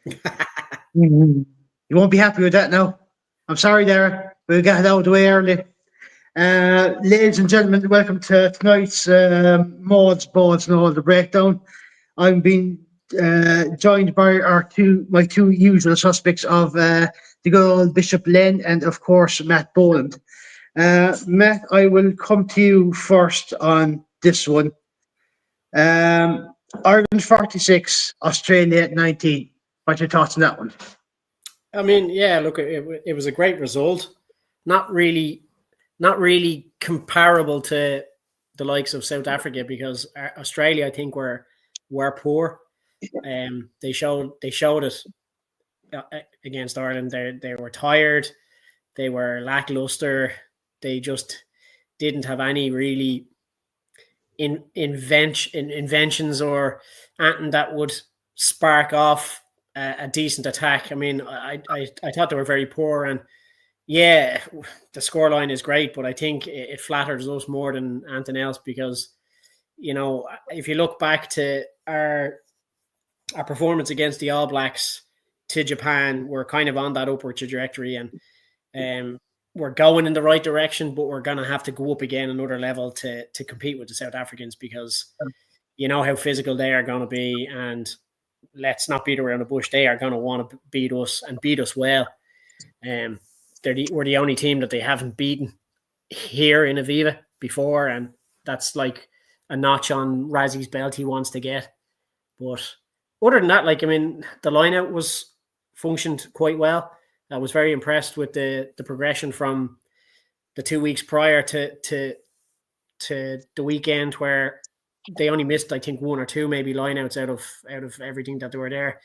You won't be happy with that now. I'm sorry, Dara. We'll get it out of the way early. Ladies and gentlemen, welcome to tonight's Mauls, Boards and All the Breakdown. I'm being joined by my two usual suspects of the good old Bishop Len and, of course, Matt Boland. Matt, I will come to you first on this one. Ireland 46, Australia 19. What's your thoughts on that one? I mean, yeah, look, it was a great result. Not really comparable to the likes of South Africa, because Australia, I think, were poor. They showed it against Ireland. They were tired. They were lackluster. They just didn't have any really inventions or anything that would spark off a decent attack. I mean, I thought they were very poor, and yeah, the scoreline is great, but I think it flatters us more than anything else, because, you know, if you look back to our performance against the All Blacks to Japan, we're kind of on that upward trajectory, and we're going in the right direction, but we're going to have to go up again another level to compete with the South Africans, because you know how physical they are going to be, and let's not beat around the bush. They are going to want to beat us, and beat us well. We're the only team that they haven't beaten here in Aviva before, and that's like a notch on Razzie's belt he wants to get. But other than that, like, I mean, the line-out functioned quite well. I was very impressed with the progression from the 2 weeks prior to the weekend, where they only missed, I think, one or two maybe lineouts out of everything that they were there.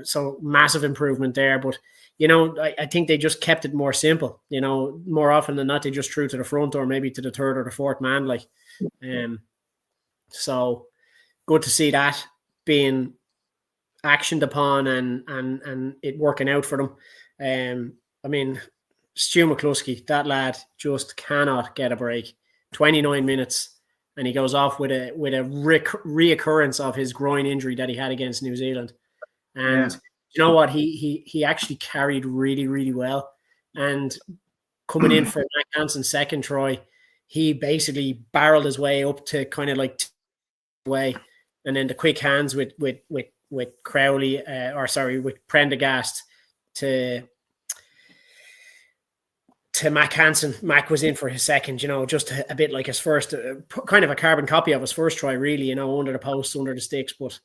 So massive improvement there. But, you know, I think they just kept it more simple. You know, more often than not, they just threw to the front or maybe to the third or the fourth man. Like, so good to see that being actioned upon and it working out for them. I mean, Stu McCluskey, that lad just cannot get a break. 29 minutes, and he goes off with a reoccurrence of his groin injury that he had against New Zealand. And you know what? He actually carried really, really well. And coming in for Matt Hansen's second try, he basically barreled his way up to kind of like way, and then the quick hands with Crowley, with Prendergast to Mac Hansen. Mac was in for his second, you know, just a bit like his first, kind of a carbon copy of his first try, really, you know, under the posts, under the sticks. But,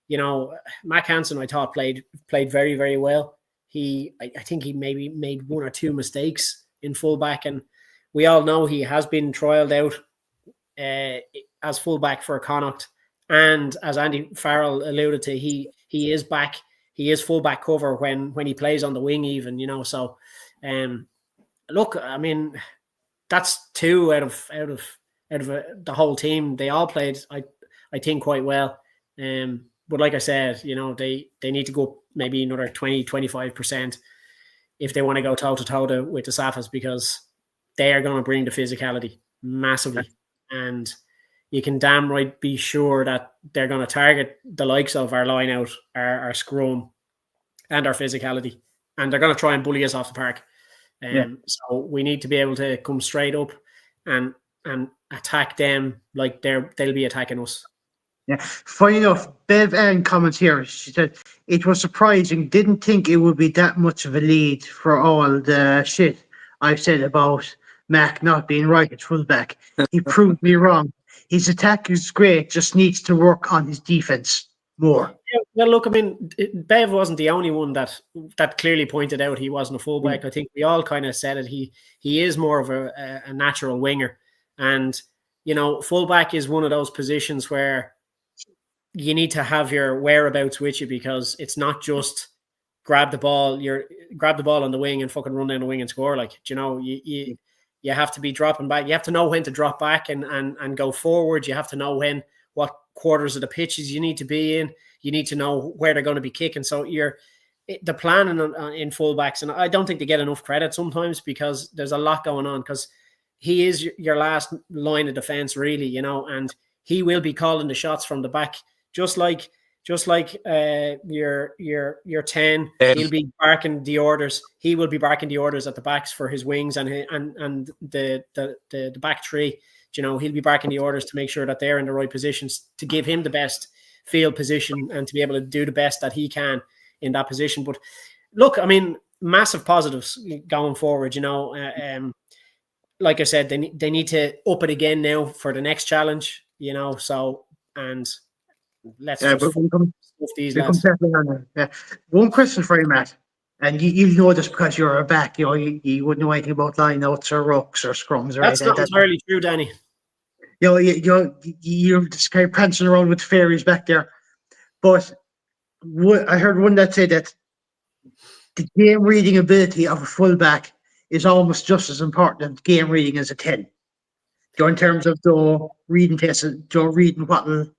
you know, Mac Hansen, I thought, played very, very well. I think he maybe made one or two mistakes in fullback, and we all know he has been trialled out as fullback for Connacht. And as Andy Farrell alluded to, he is back. He is fullback cover when he plays on the wing, even, you know. So, look, I mean, that's two out of the whole team. They all played, I think, quite well. But like I said, you know, they need to go maybe another 20-25% if they want to go toe-to-toe with the Saffas, because they are going to bring the physicality massively. And you can damn right be sure that they're going to target the likes of our line out, our scrum, and our physicality. And they're going to try and bully us off the park. So we need to be able to come straight up and attack them like they'll be attacking us. Yeah. Funny enough, Bev Ann comments here. She said it was surprising. Didn't think it would be that much of a lead for all the shit I've said about Mac not being right at fullback. He proved me wrong. His attack is great, just needs to work on his defense more. Yeah, well, look, I mean, Bev wasn't the only one that clearly pointed out he wasn't a fullback. I think we all kind of said it. He is more of a natural winger. And, you know, fullback is one of those positions where you need to have your whereabouts with you, because it's not just grab the ball on the wing and fucking run down the wing and score. Like, you know, you have to be dropping back. You have to know when to drop back and go forward. You have to know what quarters of the pitches you need to be in. You need to know where they're going to be kicking. So the planning in fullbacks, and I don't think they get enough credit sometimes, because there's a lot going on, because he is your last line of defense, really, you know, and he will be calling the shots from the back, just like just like your 10, he'll be barking the orders. He will be barking the orders at the backs for his wings and the back three. You know, he'll be barking the orders to make sure that they're in the right positions to give him the best field position and to be able to do the best that he can in that position. But look, I mean, massive positives going forward. You know, like I said, they need to up it again now for the next challenge. You know, so and let's just stuff these lads. Yeah. One question for you, Matt, and you know this because you're a back. You know, you wouldn't know anything about lineouts or rucks or scrums or That's anything. not entirely true, Danny. You know, you're just kind of prancing around with the fairies back there. But I heard one that said that the game reading ability of a fullback is almost just as important as game reading as a 10. In terms of the reading tests, reading what will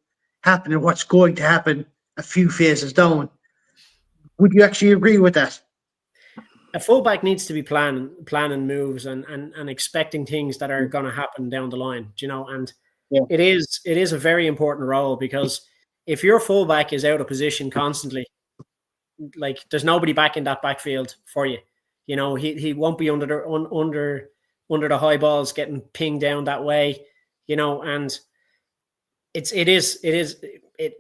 happen and what's going to happen a few phases down. Would you actually agree with that? A fullback needs to be planning moves and expecting things that are going to happen down the line, you know, and it is a very important role because if your fullback is out of position constantly, like there's nobody back in that backfield for you. You know, he won't be under the high balls getting pinged down that way, you know, and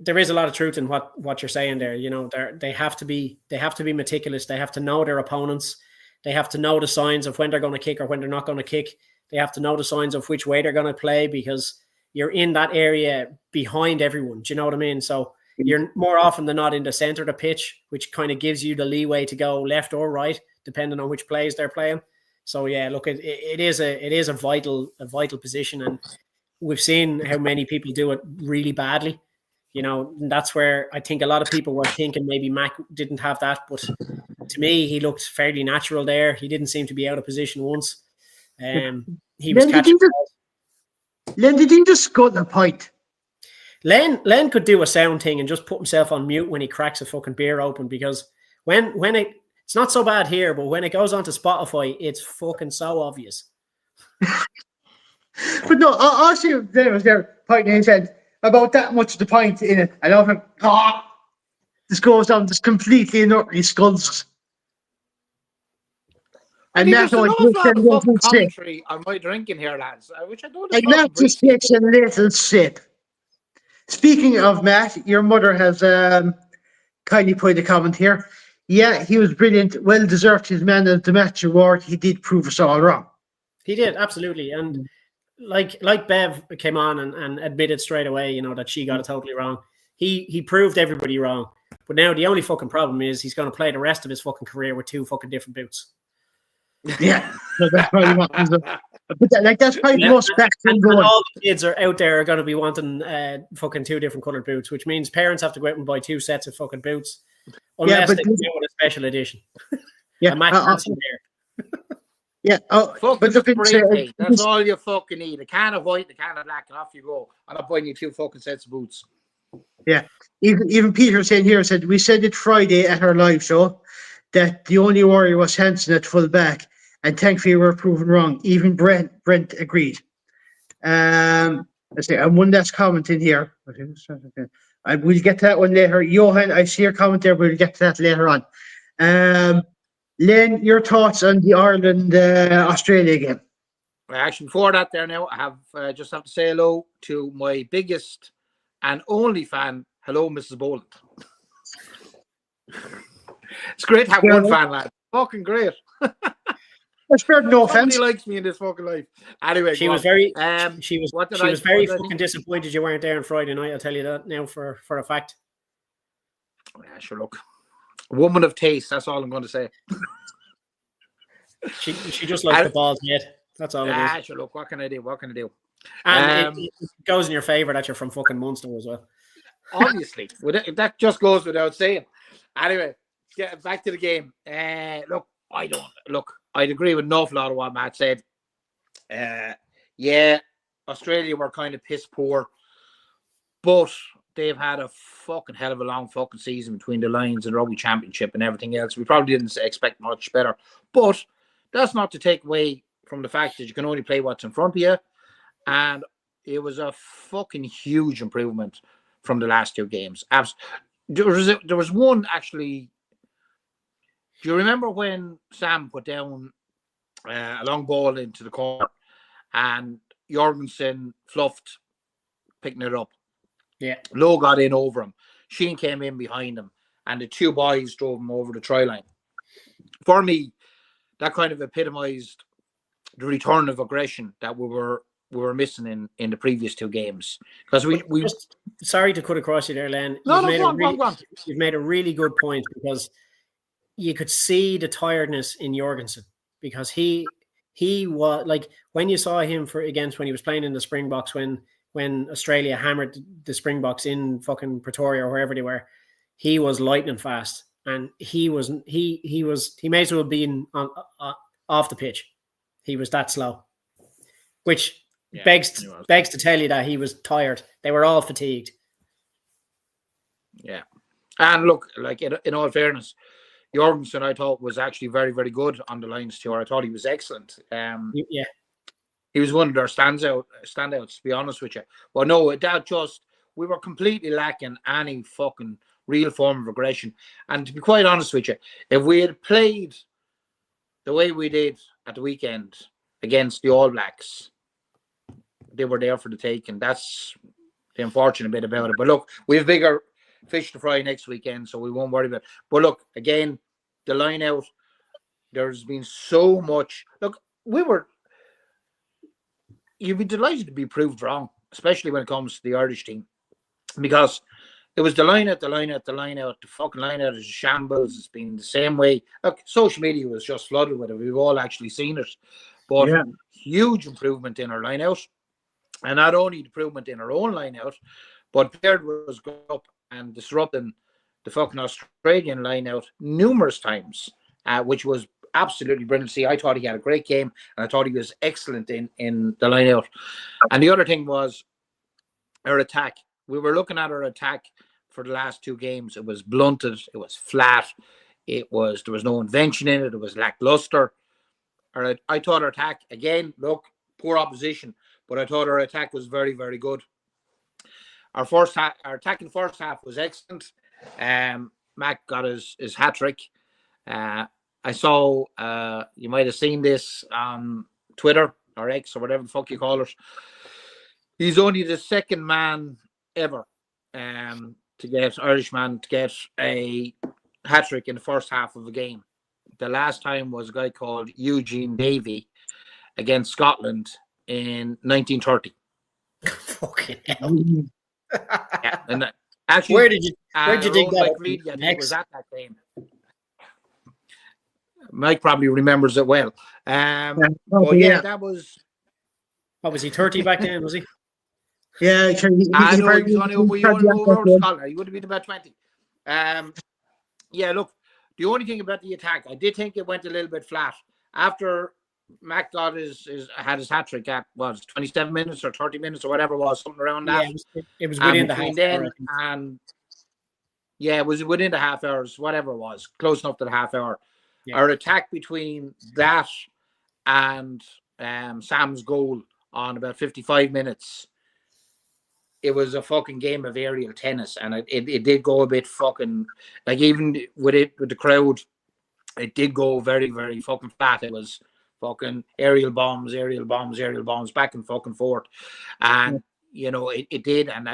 there is a lot of truth in what you're saying there. You know, they have to be meticulous. They have to know their opponents. They have to know the signs of when they're going to kick or when they're not going to kick. They have to know the signs of which way they're going to play because you're in that area behind everyone. Do you know what I mean? So you're more often than not in the center of the pitch, which kind of gives you the leeway to go left or right, depending on which plays they're playing. So yeah, look, it is a vital position, and we've seen how many people do it really badly. You know, and that's where I think a lot of people were thinking maybe Mac didn't have that, but to me, he looked fairly natural there. He didn't seem to be out of position once. He was catching. Len, did he just score the point? Len could do a sound thing and just put himself on mute when he cracks a fucking beer open because when it's not so bad here, but when it goes onto Spotify, it's fucking so obvious. But no, I'll see if there was their point he said about that much of the point in it. I don't think this goes down just completely and utterly skulls. And there's an awful lot of commentary on my drinking here, lads, which I don't. And Matt just takes a little sip. Speaking of Matt, your mother has kindly put a comment here. Yeah, he was brilliant. Well deserved his man of the match award. He did prove us all wrong. He did, absolutely. And like Bev came on and admitted straight away, you know, that she got it totally wrong. He proved everybody wrong. But now the only fucking problem is he's going to play the rest of his fucking career with two fucking different boots. Yeah, so that's probably what that's probably the most back and all the kids are out there are going to be wanting fucking two different colored boots, which means parents have to go out and buy two sets of fucking boots, unless they can do a special edition. Yeah, yeah. But look, that's all you fucking need. A can of white, a can of black, and off you go. I'm not buying you two fucking sets of boots. Yeah, even Peter saying here said we said it Friday at our live show that the only worry was Hansen at full back, and thankfully we were proven wrong. Even Brent agreed. Let's see, and one last comment in here. And we'll get to that one later. Johan, I see your comment there, but we'll get to that later on. Len, your thoughts on the Ireland-Australia game? Actually, before that there now, I have just have to say hello to my biggest and only fan. Hello, Mrs. Boland. It's great to have one fan, lad. Fucking great. That's fair, no offense. Nobody likes me in this fucking life. Anyway, she was very disappointed you weren't there on Friday night. I'll tell you that now for a fact. Yeah, sure. Look, woman of taste. That's all I'm going to say. She just likes the balls yet. That's all it is. Sure. Look, what can I do? And it goes in your favour that you're from fucking Munster as well. Obviously, that just goes without saying. Anyway, get back to the game. I'd agree with an awful lot of what Matt said. Yeah, Australia were kind of piss poor, but they've had a fucking hell of a long fucking season between the Lions and Rugby Championship and everything else. We probably didn't expect much better, but that's not to take away from the fact that you can only play what's in front of you. And it was a fucking huge improvement from the last two games. There was one actually. Do you remember when Sam put down a long ball into the corner and Jorgensen fluffed picking it up? Yeah. Lowe got in over him. Sheen came in behind him, and the two boys drove him over the try line. For me, that kind of epitomized the return of aggression that we were missing in the previous two games. Because we just, sorry to cut across you there, Len. No, You've go on. You've made a really good point, because you could see the tiredness in Jorgensen, because he was like, when you saw him when he was playing in the Springboks, when Australia hammered the Springboks in fucking Pretoria or wherever they were, he was lightning fast, and he may as well have been off the pitch. He was that slow, which begs to tell you that he was tired. They were all fatigued. Yeah, and look, like in all fairness, Jorgensen, I thought, was actually very, very good on the lines tour. I thought he was excellent. Yeah, he was one of their standouts, to be honest with you. Well, no, that just, we were completely lacking any fucking real form of aggression. And to be quite honest with you, if we had played the way we did at the weekend against the All Blacks, they were there for the taking. That's the unfortunate bit about it. But look, we have bigger fish to fry next weekend, so we won't worry about it. But look, again, the line out, there's been so much. Look, you'd be delighted to be proved wrong, especially when it comes to the Irish team, because it was the line out. The fucking line out is a shambles. It's been the same way. Look, social media was just flooded with it. We've all actually seen it. But huge improvement in our line out. And not only improvement in our own line out, but Baird was going up and disrupting the fucking Australian line out numerous times, which was absolutely brilliant to see. I thought he had a great game, and I thought he was excellent in the line out. And the other thing was our attack. We were looking at our attack for the last two games. It was blunted. It was flat. There was no invention in it. It was lackluster. I thought our attack, again, look, poor opposition, but I thought our attack was very, very good. Our attack in the first half was excellent. Mac got his hat trick. I saw, you might have seen this on Twitter or X or whatever the fuck you call it. He's only the second man ever Irish man to get a hat trick in the first half of a game. The last time was a guy called Eugene Davey against Scotland in 1930. Fucking hell. Yeah, and actually, where'd you dig that? He was at that game. Mike probably remembers it well. That was. What was he, 30 back then? Was he? Yeah, he would have been about 20. Yeah, look, the only thing about the attack, I did think it went a little bit flat after Mac got had his hat trick at 27 minutes or 30 minutes or whatever it was, something around that. Yeah, it was within the half hour. And it was within the half hours, whatever it was, close enough to the half hour. Yeah. Our attack between that and Sam's goal on about 55 minutes, it was a fucking game of aerial tennis, and it did go a bit fucking, like, even with the crowd, it did go very, very fucking flat. It was fucking aerial bombs, back and fucking forth. And, it did. And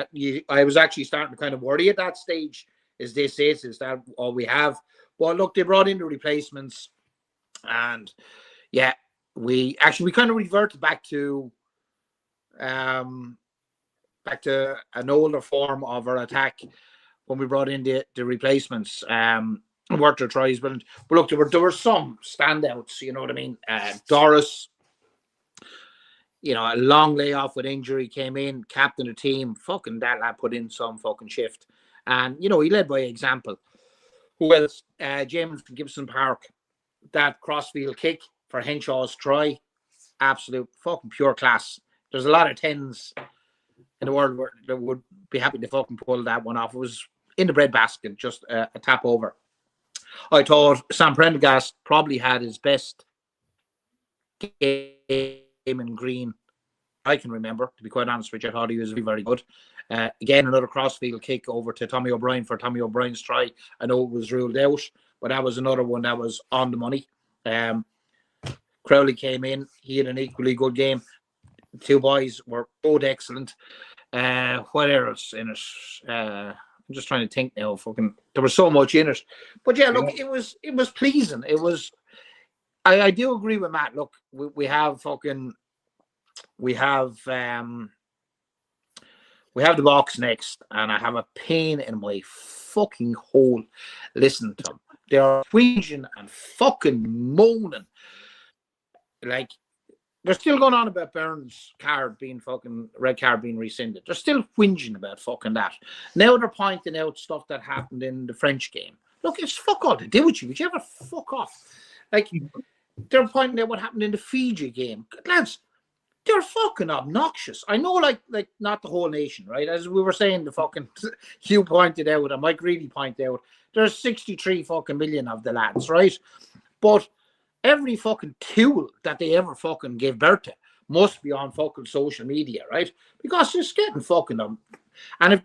I was actually starting to kind of worry at that stage. Is that all we have? Well, look, they brought in the replacements. And, yeah, we kind of reverted back to an older form of our attack when we brought in the replacements. Worked their tries, but look, there were some standouts. You know what I mean? Doris, a long layoff with injury, came in, captain the team. Fucking that lad put in some fucking shift, and he led by example. Who else? James from Gibson Park, that crossfield kick for Henshaw's try, absolute fucking pure class. There's a lot of 10s in the world that would be happy to fucking pull that one off. It was in the breadbasket, just a tap over. I thought Sam Prendergast probably had his best game in green I can remember, to be quite honest with you. I thought he was very, very good. Again, another crossfield kick over to Tommy O'Brien for Tommy O'Brien's try. I know it was ruled out, but that was another one that was on the money. Crowley came in. He had an equally good game. The two boys were both excellent. What else in it? I'm just trying to think now. There was so much in it. But yeah, look, it was pleasing. It was. I do agree with Matt. Look, we have the box next, and I have a pain in my fucking hole. Listen to them. They are whinging and fucking moaning. Like, they're still going on about Burns' red card being rescinded. They're still whinging about fucking that. Now they're pointing out stuff that happened in the French game. Look, it's fuck all to do with you. Would you ever fuck off? Like, they're pointing out what happened in the Fiji game. Lads, they're fucking obnoxious. I know, like not the whole nation, right? As we were saying, the fucking Hugh pointed out, and Mike Reilly pointed out, there's 63 fucking million of the lads, right? But every fucking tool that they ever fucking gave birth to must be on fucking social media, right? Because it's getting fucking them. And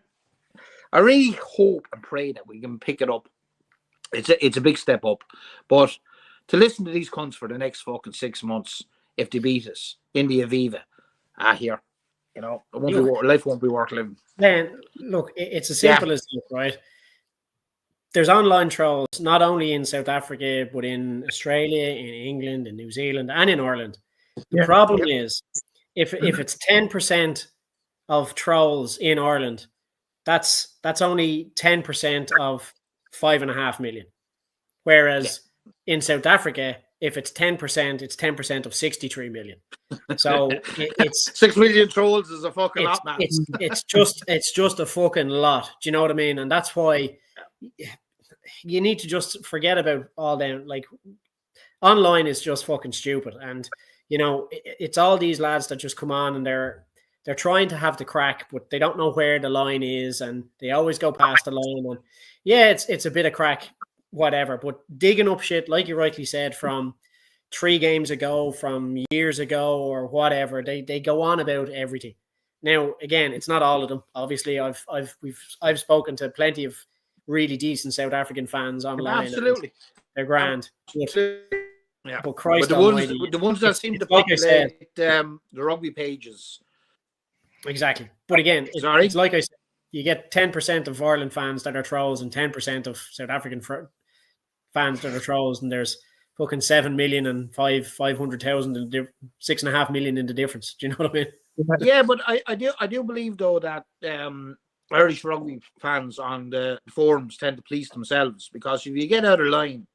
I really hope and pray that we can pick it up. It's a big step up. But to listen to these cunts for the next fucking 6 months, if they beat us in the Aviva, here, life won't be worth living. Then look, it's as simple as this, right? There's online trolls not only in South Africa but in Australia, in England, in New Zealand, and in Ireland. The problem is, if it's 10% of trolls in Ireland, that's only 10% of 5.5 million. Whereas in South Africa, if it's 10%, it's 10% of 63 million. So it's 6 million trolls is a fucking lot, man. It's just a fucking lot. Do you know what I mean? And that's why you need to just forget about all them. Like, online is just fucking stupid. And it's all these lads that just come on and they're trying to have the crack, but they don't know where the line is, and they always go past the line. And it's a bit of crack, whatever. But digging up shit, like you rightly said, from 3 games ago, from years ago, or whatever, they go on about everything. Now, again, it's not all of them. Obviously, I've spoken to plenty of really decent South African fans online. Absolutely, they're grand. But Christ, the ones that seem to populate the rugby pages. Exactly. But again, it's like I said, you get 10% of Ireland fans that are trolls and 10% of South African fans that are trolls, and there's fucking 7 million and 500,000 and 6.5 million in the difference. Do you know what I mean? Yeah, but I do believe though that Irish rugby fans on the forums tend to police themselves, because if you get out of line,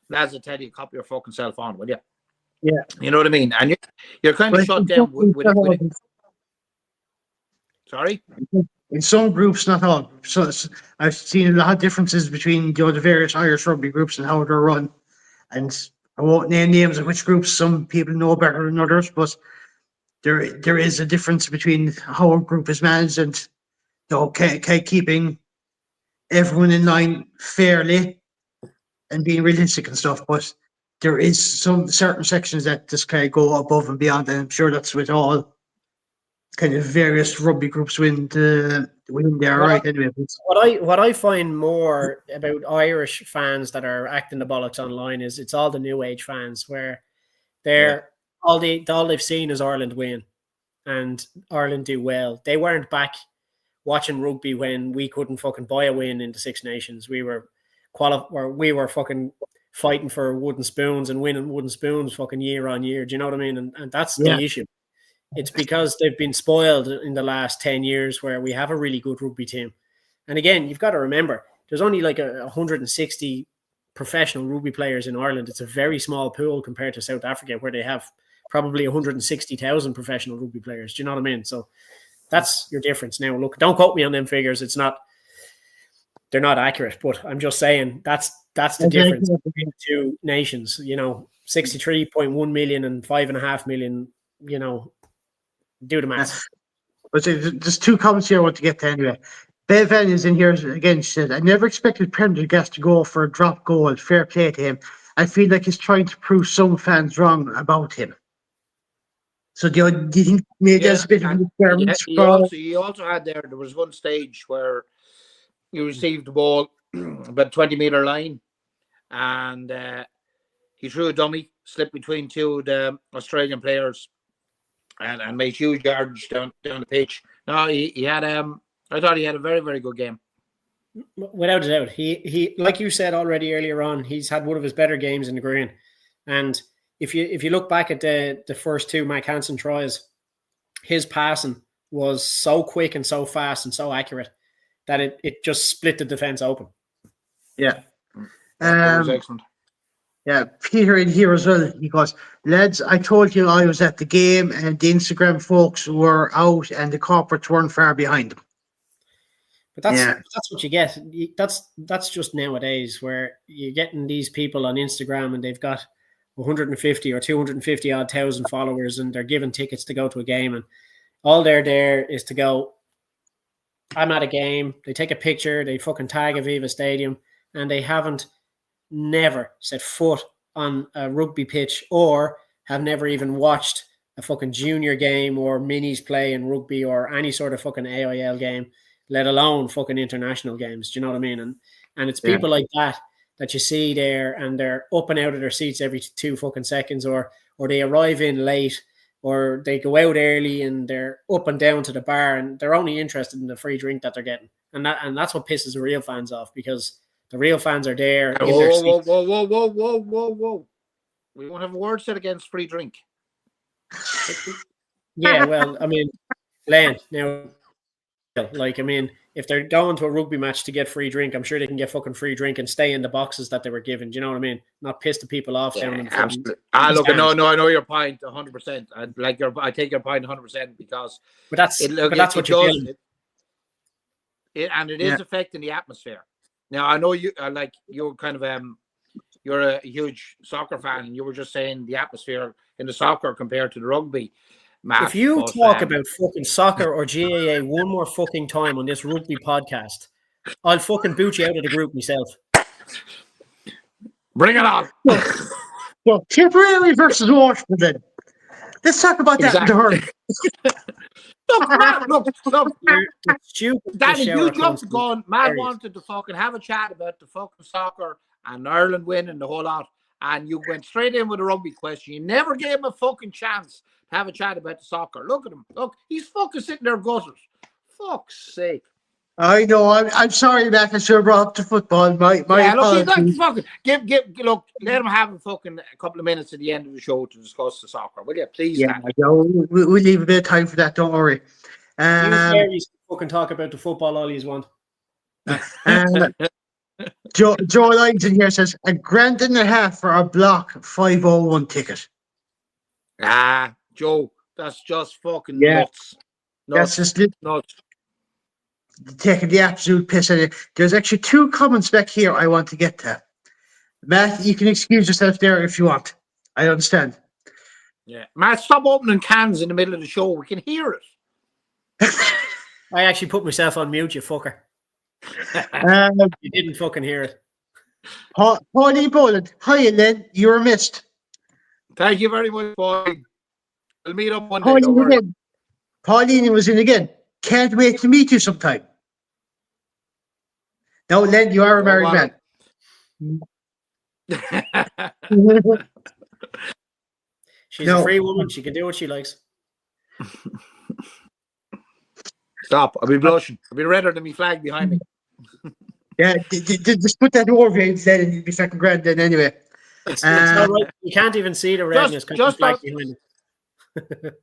lads will tell you, copy your fucking self on, will you? Yeah. You know what I mean? And you're kind of shut down with it. Sorry? In some groups, not all. So I've seen a lot of differences between the various Irish rugby groups and how they're run. And I won't name names of which groups. Some people know better than others, but there is a difference between how a group is managed and keeping everyone in line fairly and being realistic and stuff. But there is some certain sections that just kind of go above and beyond, and I'm sure that's with all kind of various rugby groups within there, right? Anyway, what I find more about Irish fans that are acting the bollocks online is it's all the new age fans where they're all they've seen is Ireland win and Ireland do well. They weren't back watching rugby when we couldn't fucking buy a win in the Six Nations. We were fucking fighting for wooden spoons and winning wooden spoons fucking year on year. Do you know what I mean? And that's the issue. It's because they've been spoiled in the last 10 years where we have a really good rugby team. And again, you've got to remember, there's only like 160 professional rugby players in Ireland. It's a very small pool compared to South Africa, where they have probably 160,000 professional rugby players. Do you know what I mean? So that's your difference. Now, look, don't quote me on them figures. They're not accurate, but I'm just saying that's the difference between the two nations. 63.1 million and 5.5 million, do the math. But there's 2 comments here I want to get to anyway. Bevan is in here again. She said, I never expected Prendergast to go for a drop goal. Fair play to him. I feel like he's trying to prove some fans wrong about him. So do you think maybe Yeah, that's a bit of an and experiment he for? also he also had there was one stage where he received the ball about 20-meter line, and he threw a dummy, slipped between two of the Australian players, and made huge yards down the pitch. No, he had I thought he had a very, very good game. Without a doubt, he like you said already earlier on, he's had one of his better games in the green. And if you look back at the first two Mike Hansen tries, his passing was so quick and so fast and so accurate that it just split the defense open. Yeah. It was excellent. Yeah, Peter in here as well. He goes, lads, I told you I was at the game and the Instagram folks were out and the corporates weren't far behind them. But that's what you get. That's just nowadays where you're getting these people on Instagram and they've got 150 or 250 odd thousand followers and they're given tickets to go to a game and all they're there is to go, I'm at a game. They take a picture, they fucking tag Aviva Stadium, and they haven't never set foot on a rugby pitch or have never even watched a fucking junior game or minis play in rugby or any sort of fucking AIL game, let alone fucking international games. Do you know what I mean? And it's people like that you see there and they're up and out of their seats every 2 fucking seconds or they arrive in late or they go out early and they're up and down to the bar and they're only interested in the free drink that they're getting. And that's what pisses the real fans off because the real fans are there. Whoa. We won't have a word said against free drink. Yeah, well, I mean, Len, now, like, I mean, if they're going to a rugby match to get free drink, I'm sure they can get fucking free drink and stay in the boxes that they were given. Do you know what I mean? Not piss the people off down in the absolutely. Look, no, I know your point 100%. I take your point 100% because that's what you're doing. And it is affecting the atmosphere. Now I know you you're kind of you're a huge soccer fan, and you were just saying the atmosphere in the soccer compared to the rugby. Matt, if you talk about fucking soccer or GAA one more fucking time on this rugby podcast, I'll fucking boot you out of the group myself. Bring it on. Well, Tipperary versus Washington then. Let's talk about that in the hurling. Look. Danny, you jumped the gun. Matt wanted to fucking have a chat about the fucking soccer and Ireland winning the whole lot. And you went straight in with a rugby question. You never gave him a fucking chance to have a chat about the soccer. Look at him. Look, he's fucking sitting there gutters. Fuck's sake. I know. I'm sorry, Matt. I should have brought up the football. My look, fucking look. Let him have a fucking couple of minutes at the end of the show to discuss the soccer, will you? Please. Yeah, we'll leave a bit of time for that. Don't worry. You fucking talk about the football all you want. Joe Lyons in here says $1.50 for a block 501 ticket. Joe, that's just fucking nuts. That's just nuts. Taking the absolute piss out of it. There's actually 2 comments back here I want to get to. Matt, you can excuse yourself there if you want. I understand. Yeah, Matt, stop opening cans in the middle of the show. We can hear it. I actually put myself on mute, you fucker. You didn't fucking hear it. Paulie Boland, hi, Len. You were missed. Thank you very much, boy. We'll meet up one day. Don't worry. Pauline was in again. Can't wait to meet you sometime. No, Len, you are a married man. She's a free woman. She can do what she likes. Stop. I'll be blushing. I'll be redder than me flag behind me. Yeah, just put that over instead and you'll be fucking grand then anyway. It's all right. You can't even see the redness because the flag behind it.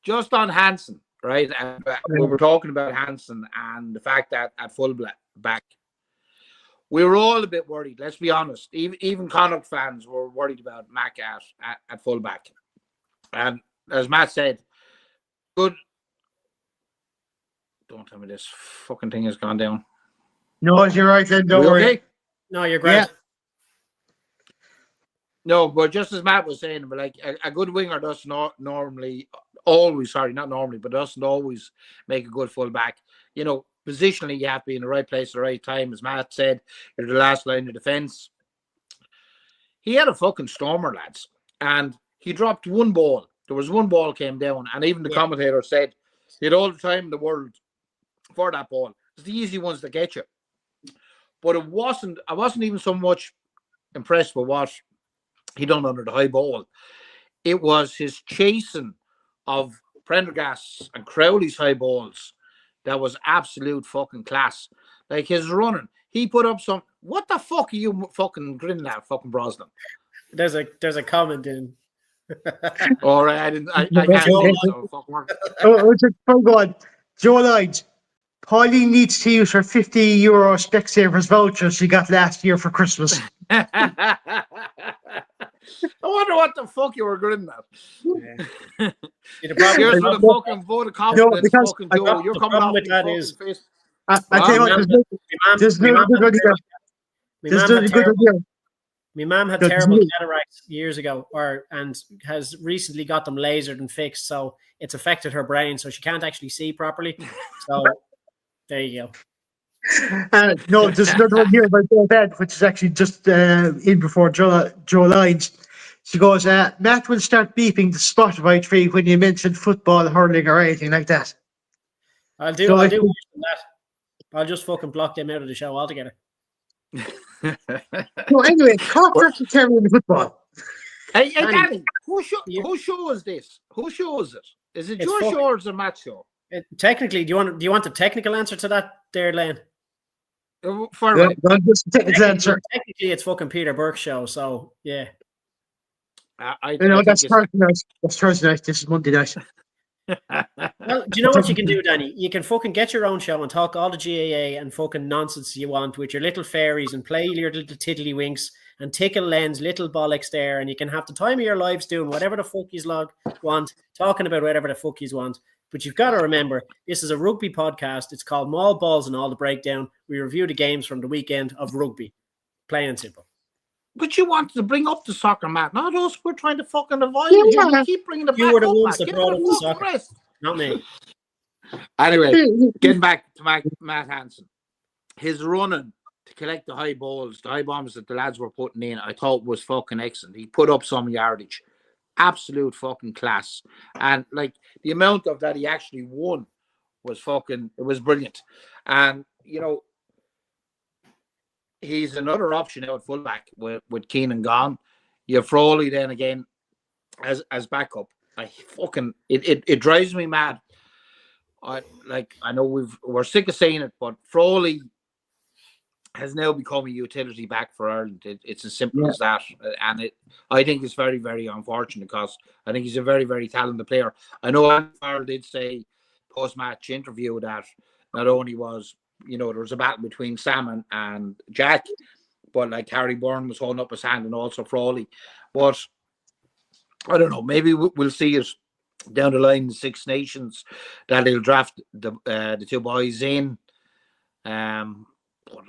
Just on Hansen, right? We were talking about Hansen and the fact that at full back, we were all a bit worried. Let's be honest. Even Connacht fans were worried about Mac at full back. And as Matt said, good. Don't tell me this fucking thing has gone down. No, you're right, then. Don't worry. Okay? No, you're great. Yeah. No, but just as Matt was saying, but like a good winger doesn't always make a good full back. You know, positionally, you have to be in the right place at the right time. As Matt said, you're the last line of defense. He had a fucking stormer, lads, and he dropped one ball There was one ball came down, and even the commentator said he had all the time in the world for that ball. It's the easy ones that get you. But I wasn't even so much impressed with what he done under the high ball. It was his chasing of Prendergast and Crowley's high balls that was absolute fucking class. Like his running, he put up some. What the fuck are you fucking grinning at, fucking Brosnan? There's a comment in. All right, I can't see it, so fucking work. Oh God, Joe Lloyd. Pauline needs to use her €50 Specsavers voucher she got last year for Christmas. I wonder what the fuck you were grinning at. Yeah. Here's for the fucking vote of confidence, because fucking Joe. You're coming off with that is. I tell you what, there's no good idea. There's no good idea. My mum had terrible cataracts years ago, and has recently got them lasered and fixed, so it's affected her brain, so she can't actually see properly. So there you go. No, there's another one here about Joe Bed, which is actually just in before Joe Lines. She goes, Matt will start beeping the Spotify tree when you mention football, hurling, or anything like that. I'll do worse than that. I'll just fucking block them out of the show altogether. So anyway, Cork versus Kerry in football. Hey, Danny, who show is this? Who shows it? Is it your show or is it Matt's show? Technically, do you want the technical answer to that there, Len? Technically, it's fucking Peter Burke's show, so yeah. That's Thursday night. That's Thursday night. This is Monday night. Well, do you know what you can do, Danny? You can fucking get your own show and talk all the GAA and fucking nonsense you want with your little fairies and play your little tiddlywinks and tickle Len's little bollocks there, and you can have the time of your lives doing whatever the fuck you want, talking about whatever the fuck you want. But you've got to remember, this is a rugby podcast. It's called Mauls, Balls and All the Breakdown. We review the games from the weekend of rugby. Plain and simple. But you wanted to bring up the soccer, Matt. Not us. We're trying to fucking avoid it. You keep bringing it back. You were the up, ones Matt. that brought up the soccer. Rest. Not me. Anyway, getting back to Matt Hansen. His running to collect the high balls, the high bombs that the lads were putting in, I thought was fucking excellent. He put up some yardage. Absolute fucking class. And like the amount of that he actually won was fucking, it was brilliant. And, you know, he's another option out at fullback with Keenan gone. You have Frawley then again as backup. It drives me mad. I know we're sick of saying it, but Frawley has now become a utility back for Ireland. It's as simple as that, and I think it's very, very unfortunate because I think he's a very, very talented player. I know Andy Farrell did say post-match interview that not only was, you know, there was a battle between Sam and Jack, but like Harry Byrne was holding up his hand and also Frawley. But I don't know, maybe we'll see it down the line in the Six Nations that he'll draft the two boys in. But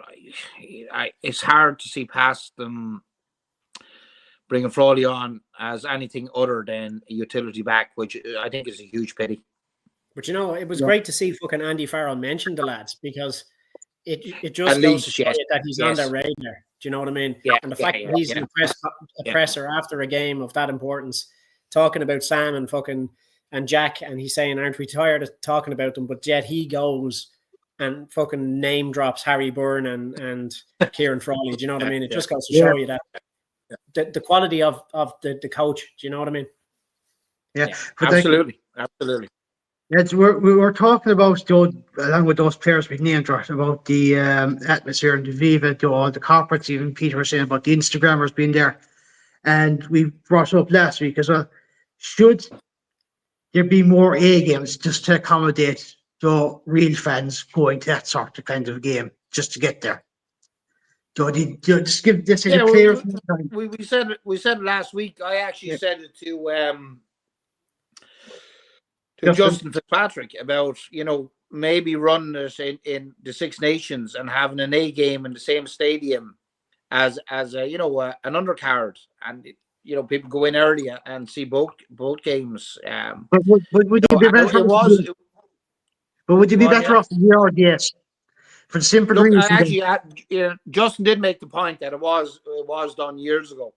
it's hard to see past them bringing Frawley on as anything other than a utility back, which I think is a huge pity. But, you know, it was great to see fucking Andy Farrell mention the lads because it just goes to show you that he's on their radar. Do you know what I mean? Yeah, and the fact that he's a presser after a game of that importance, talking about Sam and Jack, and he's saying, aren't we tired of talking about them? But yet he goes and fucking name drops Harry Byrne and Kieran Frawley. Do you know what I mean? It just goes to show you that the quality of the coach. Do you know what I mean? Yeah, absolutely. Yes, we were talking about, along with those players we named, about the atmosphere and the Viva, all the corporates, even Peter was saying about the Instagrammers being there. And we brought up last week as well, should there be more A games just to accommodate the real fans going to that sort of kind of game, just to get there? Just give this a clear. We said it last week. I actually said it to Justin Fitzpatrick about, you know, maybe running it in the Six Nations and having an A game in the same stadium as a, you know, an undercard, and you know, people go in early and see both games. But would you be better off? But would you be better off in the RDS? For the simple reason. Actually, Justin did make the point that it was done years ago.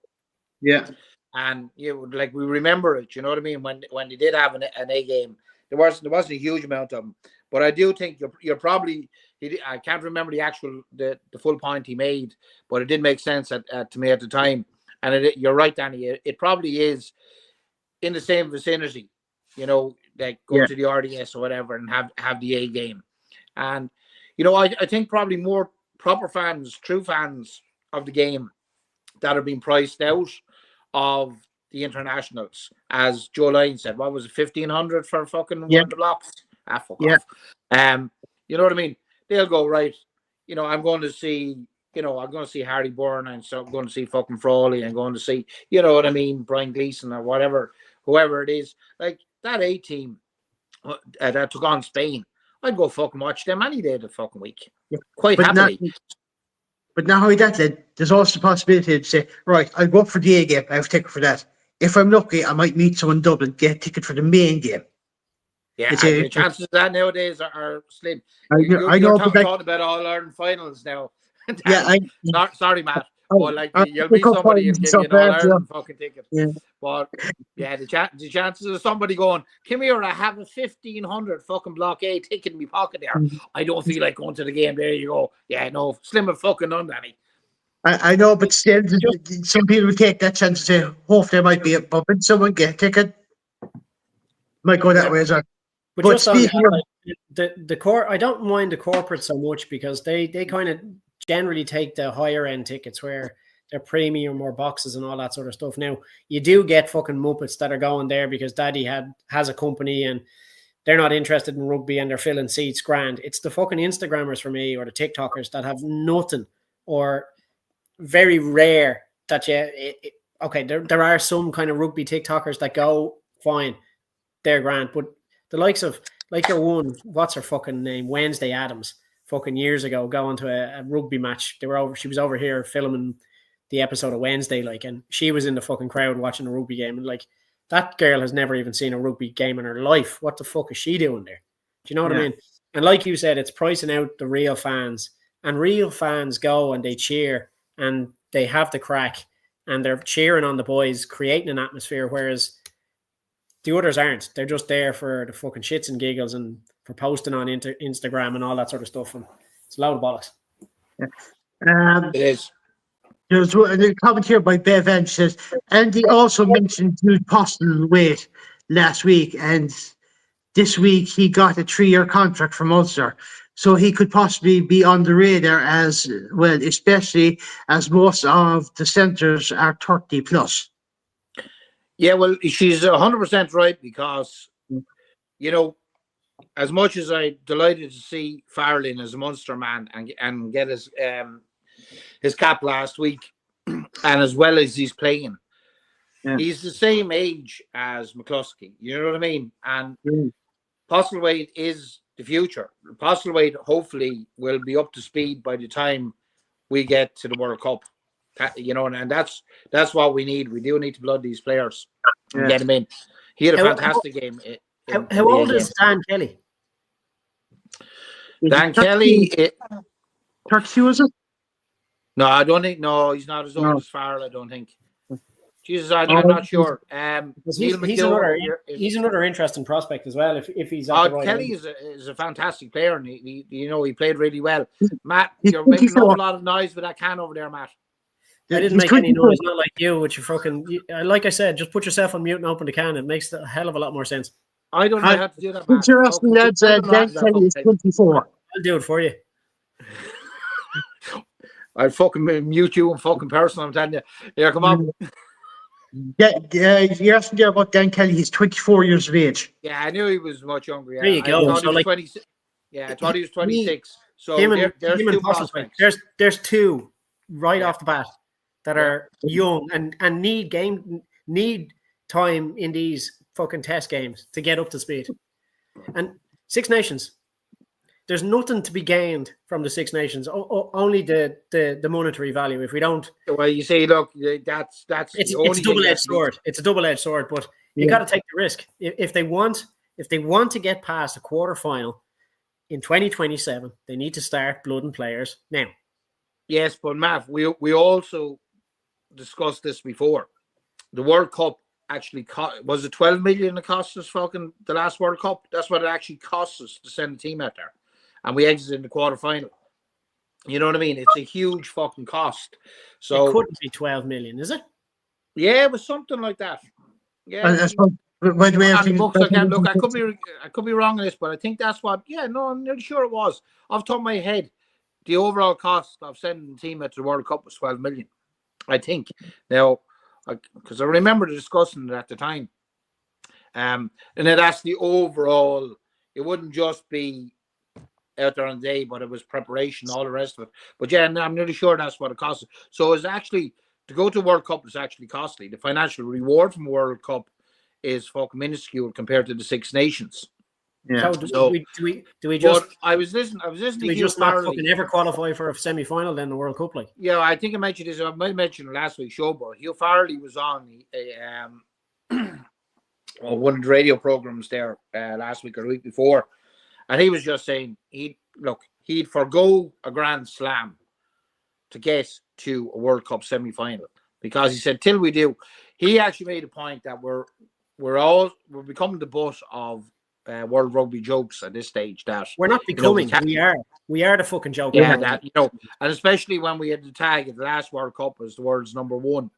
Yeah. And like we remember it. You know what I mean? When they did have an A game, there wasn't a huge amount of them. But I do think you're probably. I can't remember the full point he made, but it did make sense to me at the time. And you're right, Danny. It probably is in the same vicinity. Like go to the RDS or whatever and have the A game. And I think probably more proper fans, true fans of the game that are being priced out of the internationals, as Joe Lyon said. What was it, 1,500 for fucking one of the blocks? Fuck off. You know what I mean? They'll go, right. I'm going to see. I'm going to see Harry Byrne, and so I'm going to see fucking Frawley, and going to see, you know what I mean, Brian Gleason or whatever, whoever it is. Like that A team that took on Spain, I'd go fucking watch them any day of the fucking week. Quite happily. But not only that, then, there's also the possibility to say, right, I'll go up for the A game, I have a ticket for that. If I'm lucky, I might meet someone in Dublin, get a ticket for the main game. Yeah, the chances of that nowadays are slim. You're talking about All Ireland finals now. Sorry, Matt. But like you'll meet somebody and give you an All Ireland fucking ticket. Yeah. But yeah, the chances of somebody going, come here, I have a 1,500 fucking block A ticket in my pocket there. I don't feel like going to the game. There you go. Yeah, no, slim and fucking none, Danny. I know, but still, some people will take that chance to say, hopefully there might be a bump and someone get a ticket. Might go that way as well. But just speaking of the I don't mind the corporate so much because they kind of generally take the higher end tickets where they're premium or boxes and all that sort of stuff. Now you do get fucking muppets that are going there because Daddy has a company and they're not interested in rugby and they're filling seats grand. It's the fucking Instagrammers for me or the TikTokers that have nothing or very rare that there are some kind of rugby TikTokers that go fine, they're grand, but the likes of, like your one, what's her fucking name? Wednesday Addams, fucking years ago, going to a rugby match. She was over here filming the episode of Wednesday, and she was in the fucking crowd watching a rugby game. And that girl has never even seen a rugby game in her life. What the fuck is she doing there? Do you know what I mean? And like you said, it's pricing out the real fans. And real fans go and they cheer and they have the crack and they're cheering on the boys, creating an atmosphere, whereas the others aren't. They're just there for the fucking shits and giggles and for posting on Instagram and all that sort of stuff. And it's a load of bollocks. It is. There's a comment here by Bev Ench says, and he also mentioned Jude Postle weight last week, and this week he got a 3-year contract from Ulster. So he could possibly be on the radar as well, especially as most of the centres are 30 plus. Yeah, well, she's 100% right because, as much as I'm delighted to see Farrelly as a Munster man and get his cap last week, and as well as he's playing, he's the same age as McCluskey. You know what I mean? And Postlethwaite is the future. Postlethwaite hopefully will be up to speed by the time we get to the World Cup. And that's what we need. We do need to blood these players and get them in. He had a fantastic game. How old is Dan Kelly? Dan Kelly, 32, is it? No, I don't think. No, he's not as old as Farrell. I don't think. Jesus, I'm not sure. He's another interesting prospect as well. If he's at the right Kelly is a fantastic player, and he played really well. Matt, you're making an awful lot of noise with that can over there, Matt. I didn't make any noise, not like you, which you fucking. Like I said, just put yourself on mute and open the can. It makes a hell of a lot more sense. I don't know how to do that, Matt. Interesting, lads. Dan Kelly is 24. I'll do it for you. I'll fucking mute you in fucking person, I'm telling you. Here, come on. You're asking there about Dan Kelly. He's 24 years of age. Yeah, I knew he was much younger. Yeah. There you go. I thought he was 26. So there's two prospects. There's two right off the bat that are young and need time in these fucking test games to get up to speed. And Six Nations, there's nothing to be gained from the Six Nations. Only the monetary value. If we don't, well, you say, look, that's it's a double-edged sword. It's a double-edged sword, but you got to take the risk. If they want to get past a quarterfinal in 2027, they need to start blooding players now. Yes, but Matt, we also discussed this before. the World Cup actually was it 12 million it cost us fucking the last World Cup? That's what it actually cost us to send the team out there. And we exited in the quarterfinal. You know what I mean? It's a huge fucking cost. So it couldn't be 12 million, is it? Yeah, it was something like that. Yeah. By the way, On the books, I can't look. I could be wrong on this, but I think that's what. Yeah, no, I'm nearly sure it was. Off the top of my head, the overall cost of sending the team out to the World Cup was 12 million. I think now, because I remember discussing it at the time. And then that's the overall. It wouldn't just be out there on the day, but it was preparation, all the rest of it. But yeah, I'm nearly sure that's what it cost. So it's actually to go to World Cup is actually costly. The financial reward from World Cup is fucking minuscule compared to the Six Nations. Yeah. So do we just? I was listening. Do we just not fucking ever qualify for a semi-final then the World Cup, like? Yeah, I think I mentioned this. I might have mentioned last week's show, but Hugh Farrelly was on one of the radio programs there last week or the week before, and he was just saying he'd forgo a Grand Slam to get to a World Cup semi-final because he said till we do. He actually made a point that we're becoming the butt of World Rugby jokes at this stage. That we're not becoming, we are the fucking joke. Yeah, that and especially when we had the tag at the last World Cup as the world's number one,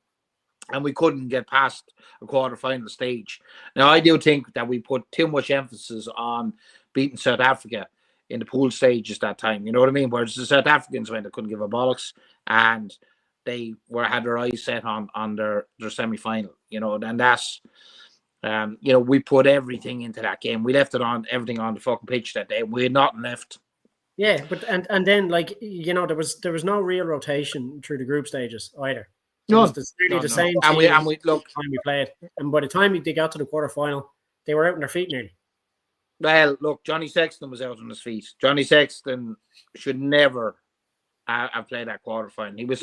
and we couldn't get past a quarter-final stage. Now, I do think that we put too much emphasis on beating South Africa in the pool stages that time. You know what I mean? Whereas the South Africans went, they couldn't give a bollocks, and they had their eyes set on their semi-final. And that's. We put everything into that game. We left everything on the fucking pitch that day. We had nothing left. Yeah, but and then there was no real rotation through the group stages either. It was the same team. And we look time we played, and by the time they got to the quarterfinal, they were out on their feet nearly. Well, look, Johnny Sexton was out on his feet. Johnny Sexton should never have played that quarterfinal. He was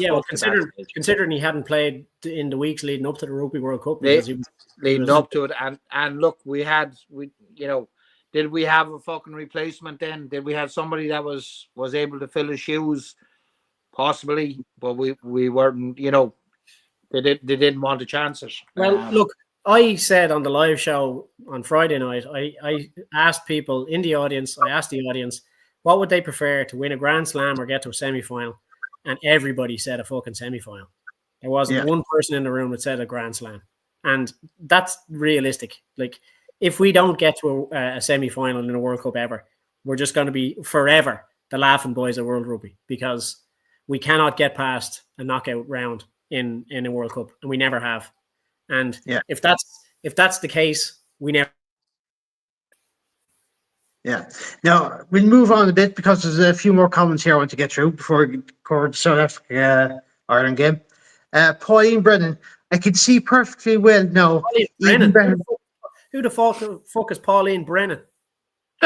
considering he hadn't played in the weeks leading up to the Rugby World Cup. Leading up to it, and look, did we have a fucking replacement then? Did we have somebody that was able to fill his shoes? Possibly, but we weren't. They didn't want to chance it. Well, look, I said on the live show on Friday night, I asked people in the audience. I asked the audience, what would they prefer, to win a Grand Slam or get to a semi-final? And everybody said a fucking semi-final. There wasn't one person in the room that said a Grand Slam. And that's realistic. Like, if we don't get to a semi-final in a World Cup ever, we're just going to be forever the laughing boys of World Rugby, because we cannot get past a knockout round in a World Cup, and we never have. And if that's the case, we never. Yeah. Now we'll move on a bit because there's a few more comments here I want to get through before we cover the South Africa Ireland game. Pauline Brennan, I can see perfectly well now. Who the fuck is Pauline Brennan?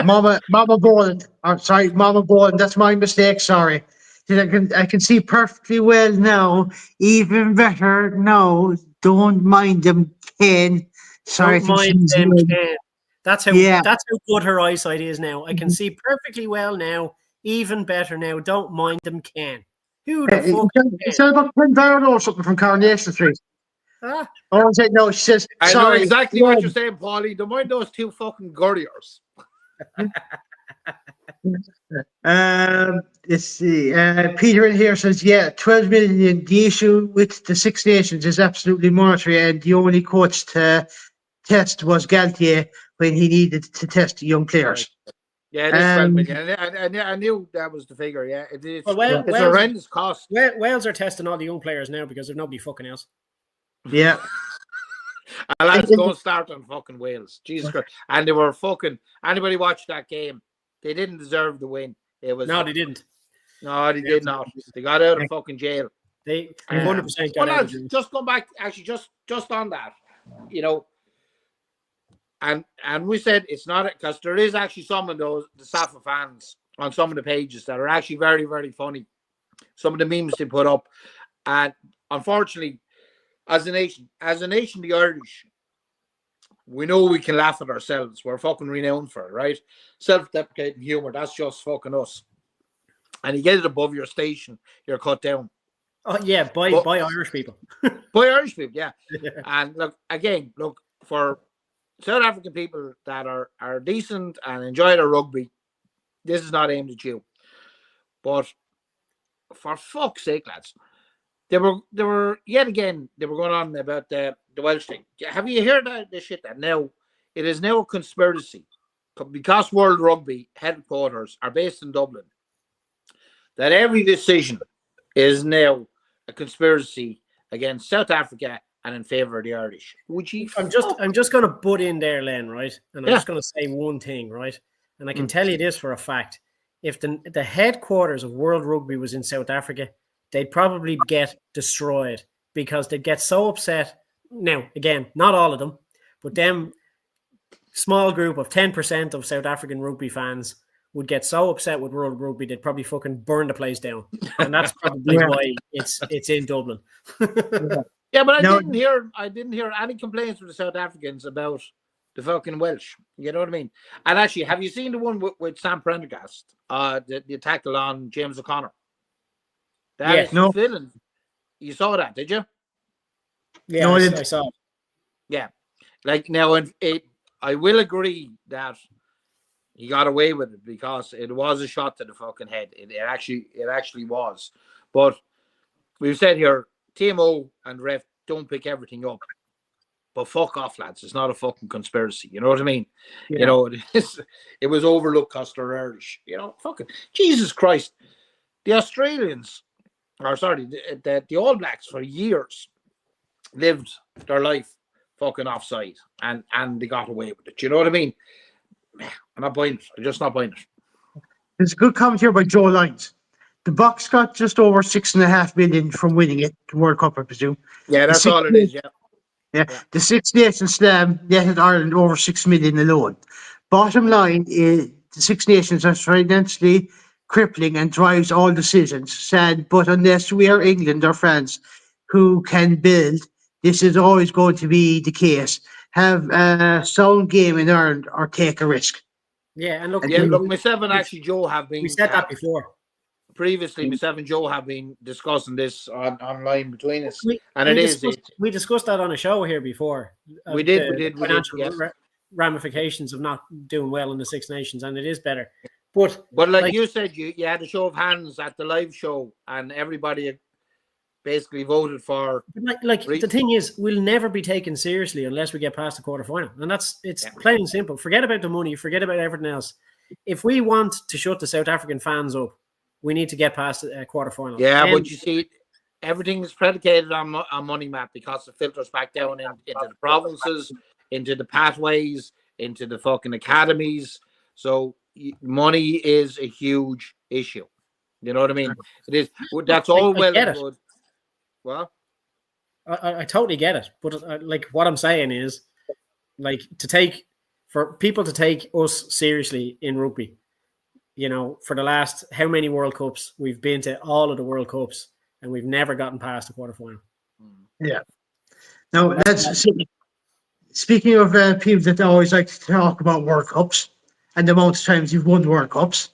Mama Boland. Mama Boland. That's my mistake. Sorry. I can see perfectly well now. Even better now. Don't mind them, Ken. Sorry. Don't mind them, Ken. That's how good her eyesight is now. I can see perfectly well now. Even better now. Don't mind them, Ken. Who the fuck? It's not about Ken Barrow or something from Coronation Street. Huh? Oh, no, she says, I sorry. know exactly what you're saying, Paulie. Don't mind those two fucking gurriers. Let's see. Peter in here says, 12 million. The issue with the Six Nations is absolutely monetary, and the only coach to test was Galtier when he needed to test the young players. Yeah, it is 12 million. I knew that was the figure. Yeah, it's a horrendous cost. Wales are testing all the young players now because there's nobody fucking else. Yeah. And lads, don't start on fucking Wales. Jesus Christ. And they were fucking. Anybody watched that game? They didn't deserve the win. No, they didn't. No, they did not. They got out of fucking jail. They 100% got out of jail. Just come back, actually, just on that, And we said it's not, because there is actually some of those, the Safa fans on some of the pages that are actually very, very funny. Some of the memes they put up. And unfortunately, as a nation, the Irish, we know we can laugh at ourselves. We're fucking renowned for it, right? Self-deprecating humor, that's just fucking us. And you get it above your station, you're cut down. Oh yeah, by Irish people. By Irish people, yeah. And look for South African people that are decent and enjoy their rugby. This is not aimed at you, but for fuck's sake, lads, they were yet again they were going on about the Welsh thing. Have you heard this shit? That now it is now a conspiracy because World Rugby headquarters are based in Dublin. That every decision is now a conspiracy against South Africa and in favour of the Irish. Would you? I'm just going to butt in there, Len, right? And I'm just going to say one thing, right? And I can tell you this for a fact: if the headquarters of World Rugby was in South Africa, they'd probably get destroyed because they'd get so upset. Now, again, not all of them, but them small group of 10% of South African rugby fans would get so upset with World Rugby they'd probably fucking burn the place down, and that's probably why it's in Dublin. Yeah, but I didn't hear any complaints from the South Africans about the fucking Welsh. You know what I mean? And actually, have you seen the one with Sam Prendergast? The tackle on James O'Connor. That is filling. You saw that, did you? Yeah, no, I saw it. Yeah, like now, I will agree that he got away with it because it was a shot to the fucking head. It actually was. But we've said here, TMO and ref don't pick everything up. But fuck off, lads. It's not a fucking conspiracy. You know what I mean? Yeah. You know, it was overlooked because they're Irish. You know, fucking Jesus Christ. The Australians, the All Blacks for years lived their life fucking offside and they got away with it. You know what I mean? I'm not buying it. I'm just not buying it. There's a good comment here by Joe Lyons. The Bucks got just over 6.5 million from winning it, the World Cup, I presume. Yeah, that's all it is, yeah. The Six Nations Slam netted Ireland over 6 million alone. Bottom line is the Six Nations are financially crippling and drives all decisions. Sad, but unless we are England or France who can build, this is always going to be the case. Have a sound game in Ireland or take a risk. Yeah, and look, myself and actually Joe have been. We said that before. Previously, myself and Joe have been discussing this online between us, we discussed that on a show here before. We did. Financial ramifications of not doing well in the Six Nations, and it is better. But like you said, you had a show of hands at the live show, and everybody basically voted for. The thing is, we'll never be taken seriously unless we get past the quarterfinal, and it's plain and simple. Forget about the money. Forget about everything else. If we want to shut the South African fans up, we need to get past the quarterfinal. Yeah, but you see, everything is predicated on money, Matt, because it filters back down into the provinces, into the pathways, into the fucking academies. So money is a huge issue. You know what I mean? It is. That's all well and good. Well, I totally get it, but like what I'm saying is, like for people to take us seriously in rugby. You know, for the last how many World Cups, we've been to all of the World Cups and we've never gotten past the quarterfinal. Yeah. Now, speaking of people that always like to talk about World Cups and the amount of times you've won World Cups,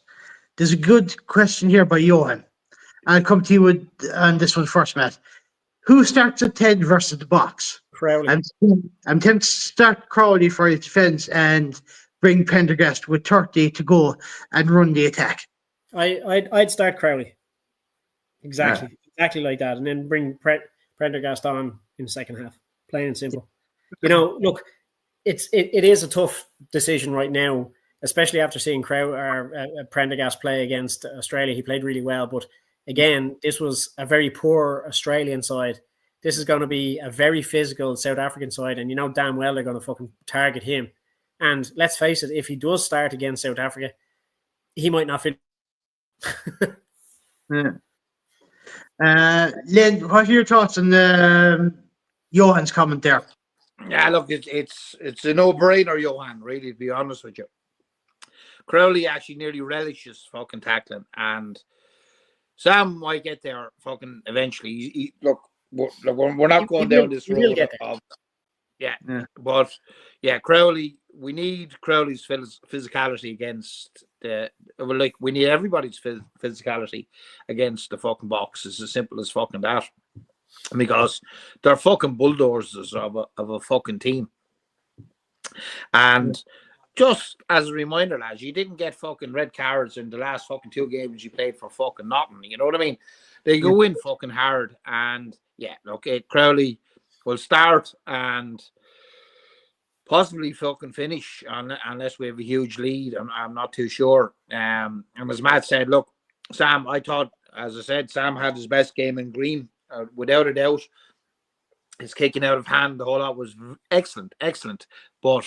there's a good question here by Johan. I'll come to you on this one first, Matt. Who starts at 10 versus the box? Crowley. I'm tempted to start Crowley for his defence and bring Prendergast with 30 to go and run the attack. I'd start Crowley. Exactly like that, and then bring Prendergast on in the second half. Plain and simple. You know, look, it is a tough decision right now, especially after seeing Prendergast play against Australia. He played really well, but again, this was a very poor Australian side. This is going to be a very physical South African side, and you know damn well they're going to fucking target him. And let's face it, if he does start against South Africa, he might not fit. Yeah. Len, what are your thoughts on Johan's comment there? Yeah, look, it's a no-brainer, Johan, really, to be honest with you. Crowley actually nearly relishes fucking tackling, and Sam might get there fucking eventually. Look, we're not going down this road of Yeah. Yeah. But yeah, Crowley. We need Crowley's physicality against we need everybody's physicality against the fucking box. It's as simple as fucking that. Because they're fucking bulldozers of a fucking team. And just as a reminder, lads, you didn't get fucking red cards in the last fucking 2 games you played for fucking nothing. You know what I mean? They go in fucking hard. And yeah, okay, Crowley will start and possibly fucking finish unless we have a huge lead. I'm not too sure. And as Matt said, look, Sam, I thought, as I said, Sam had his best game in green, without a doubt. His kicking out of hand, the whole lot was excellent. But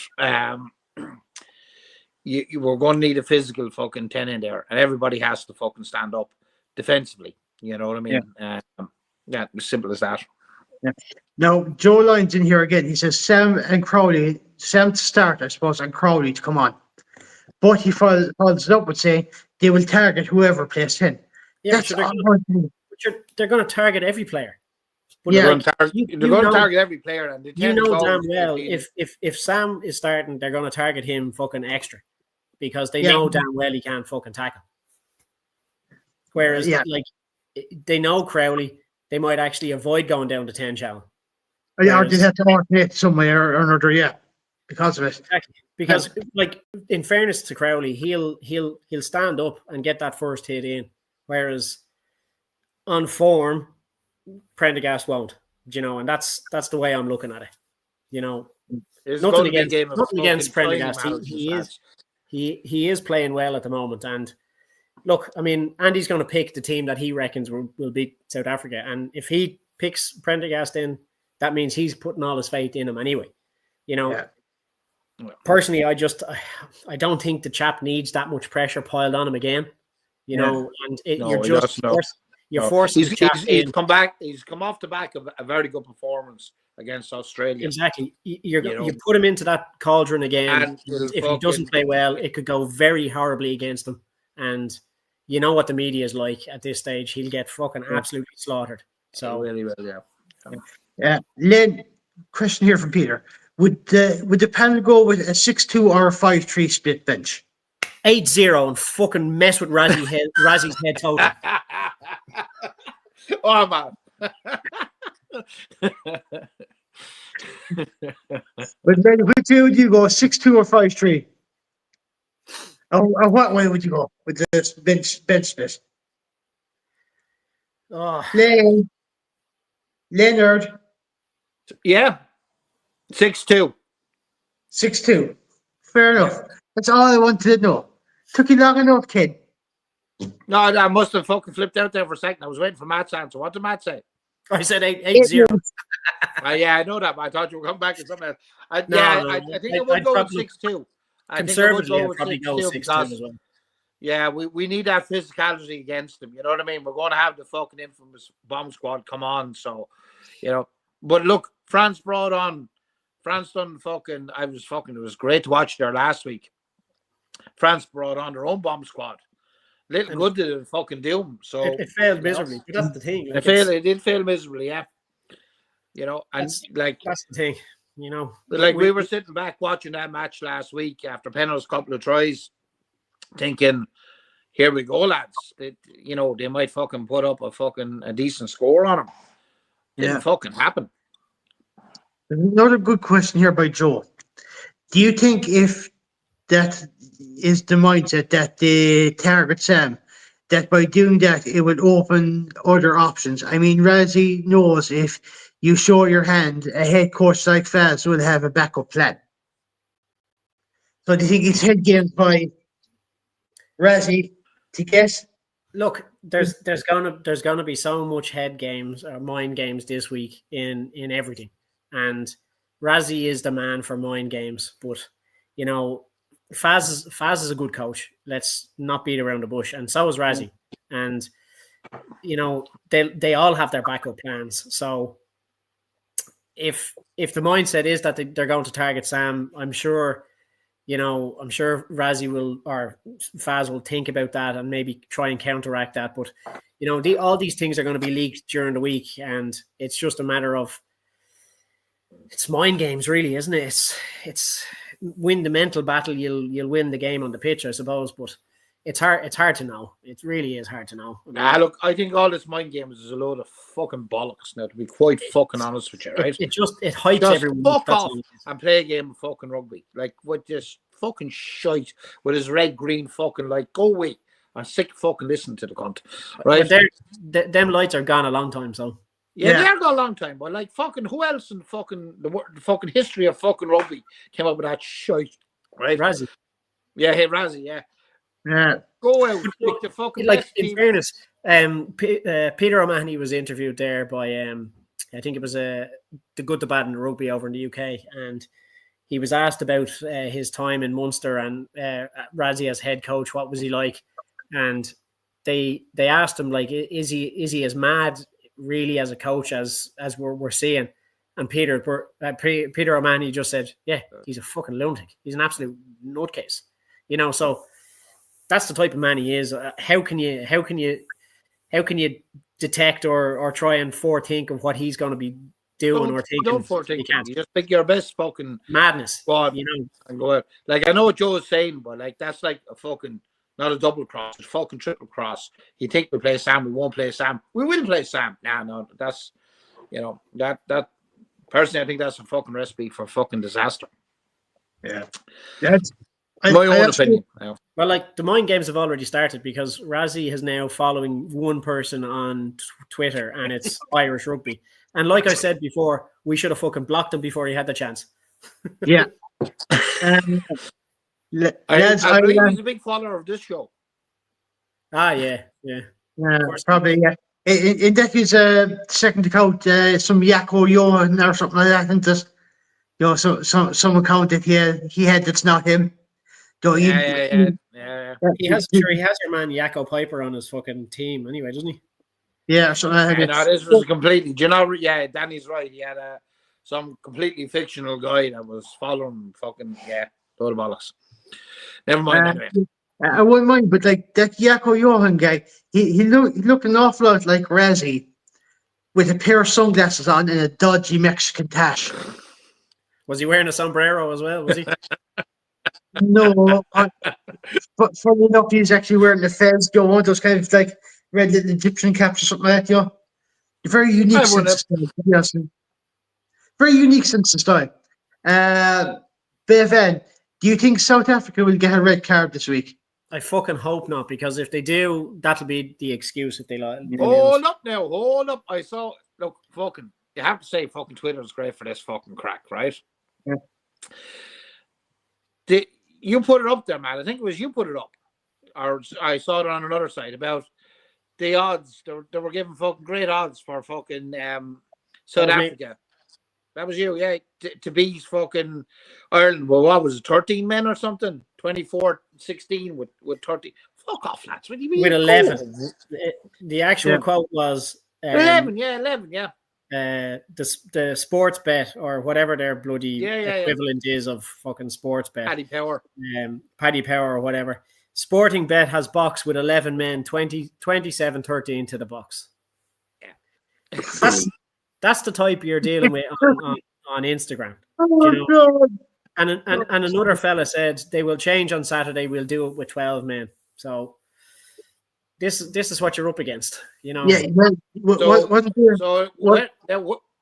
you were going to need a physical fucking 10 in there, and everybody has to fucking stand up defensively. You know what I mean? Yeah, as simple as that. Yeah. Now, Joe Lyons in here again. He says Sam and Crowley, Sam to start, I suppose, and Crowley to come on. But he follows it up with saying they will target whoever plays 10. Yeah, That's they're going to target every player. But they're going to target every player, and you know damn well if Sam is starting, they're going to target him fucking extra because they know damn well he can't fucking tackle. Whereas, like, they know Crowley, they might actually avoid going down to 10 channel. Or they have to alternate somewhere or another, because of it. Exactly. Because, like, in fairness to Crowley, he'll stand up and get that first hit in, whereas on form, Prendergast won't, and that's the way I'm looking at it. Nothing against Prendergast. He is playing well at the moment, and look, I mean, Andy's going to pick the team that he reckons will beat South Africa, and if he picks Prendergast in, that means he's putting all his faith in him anyway. Personally, I don't think the chap needs that much pressure piled on him again. You're forcing the chap in. He's come back. He's come off the back of a very good performance against Australia. Exactly. You put him into that cauldron again. And if he doesn't play well, it could go very horribly against him. And you know what the media is like at this stage. He'll get fucking absolutely slaughtered. So really will, Len, question here from Peter. Would the panel go with a 6-2 or a 5-3 split bench? 8-0 and fucking mess with Razzie's head total. Oh, man. But then, which way would you go, 6-2 or 5-3? Or what way would you go with this bench split? Oh. Leonard. Yeah. 6-2. 6-2. Fair enough. That's all I wanted to know. Took you long enough, kid. No, I must have fucking flipped out there for a second. I was waiting for Matt's answer. What did Matt say? I said 8-0. Yeah, I know that, but I thought you were coming back with something else. I think I would go with 6-2. Conservatively, I'd probably go 6-2 as well. Yeah, we need that physicality against them. You know what I mean? We're going to have the fucking infamous bomb squad come on. So, But look, France done fucking. It was great to watch there last week. France brought on their own bomb squad. Little good did it fucking do them. So it failed miserably. But that's the thing. It did fail miserably, yeah. And that's the thing. We were sitting back watching that match last week after Penno's couple of tries, thinking, here we go, lads. They might fucking put up a decent score on them. Didn't fucking happen. Another good question here by Joe. Do you think if that is the mindset that they target Sam, that by doing that it would open other options? I mean, Razzie knows if you show your hand, a head coach like Faz will have a backup plan. So do you think it's head games by Razzie to guess? Look, there's gonna be so much head games or mind games this week in everything, and Razzie is the man for mind games. But Faz is a good coach. Let's not beat around the bush, and so is Razzie. And they all have their backup plans. So if the mindset is that they're going to target Sam, I'm sure Razzie will or Faz will think about that and maybe try and counteract that. But all these things are going to be leaked during the week, and it's just a matter of It's mind games, really, isn't it? It's win the mental battle, you'll win the game on the pitch, I suppose. But it's hard to know. It really is hard to know. Nah, look, I think all this mind games is a load of fucking bollocks now, to be quite fucking honest with you, right? It hypes Just everyone. fuck That's off all it is. and play a game of fucking rugby. Like, with this fucking shite, with his red, green fucking, like, go away. I'm sick of fucking listening to the cunt, right? But them lights are gone a long time, so. Yeah, Yeah. they're gone a long time, but like fucking who else in fucking the fucking history of fucking rugby came up with that shite, right? Razzie. Yeah, hey Razzie, yeah. Yeah. Go out, pick the fucking Like, best in team. fairness, Peter O'Mahony was interviewed there by I think it was the Good, the Bad, and the Rugby over in the UK, and he was asked about his time in Munster and Razzie as head coach. What was he like? And they asked him, like, is he as mad really as a coach as we're seeing? And Peter O'Mahony just said, yeah, he's a fucking lunatic. He's an absolute nutcase. So that's the type of man he is. How can you detect or try and forethink of what he's going to be doing or thinking? Don't forethink. You can't. You just pick your best fucking Madness. squad, And go out. Like, I know what Joe is saying, but like that's like a fucking not a double cross, it's fucking triple cross. You think we play Sam, we won't play Sam. We will play Sam. No, that's that personally I think that's a fucking recipe for fucking disaster. Yeah. That's my own opinion. Yeah. Well, like, the mind games have already started because Razzie is now following one person on Twitter, and it's Irish Rugby. And like I said before, we should have fucking blocked him before he had the chance. Yeah. I believe he's a big follower of this show. Yeah. Probably, yeah. In that he's second account, some Yako Johan or something like that, and just some account that he had that's not him. Yeah. He has your man Yako Piper on his fucking team anyway, doesn't he? Yeah, so this was completely. Do you know? Yeah, Danny's right. He had some completely fictional guy that was following fucking load of bollocks. Never mind. Anyway. I wouldn't mind, but like that Yako Johan guy, he looked an awful lot like Razzie with a pair of sunglasses on and a dodgy Mexican tash. Was he wearing a sombrero as well? Was he? No, but funny enough, he's actually wearing the fez, one of those kind of like red little Egyptian caps or something like that. Very unique sense of style. Yes. Very unique sense of style. Bevan, do you think South Africa will get a red card this week? I fucking hope not, because if they do, that'll be the excuse if they like. Hold up. I saw. Look, fucking. You have to say, fucking Twitter is great for this fucking crack, right? Yeah. You put it up there, man. I think it was you put it up, or I saw it on another site about the odds. They were giving fucking great odds for fucking South Africa. That was you, yeah, to beat fucking Ireland. Well, what was it, 13 men or something? 24-16 with 30. Fuck off, lads. What do you mean? With 11. The actual quote was 11, yeah. The sports bet, or whatever their bloody equivalent is of fucking sports bet. Paddy Power. Paddy Power or whatever. Sporting bet has box with 11 men, 27-13 to the box. Yeah. That's the type you're dealing with on Instagram. Oh, God. And another fella said they will change on Saturday. We'll do it with 12 men. So this is what you're up against, Yeah.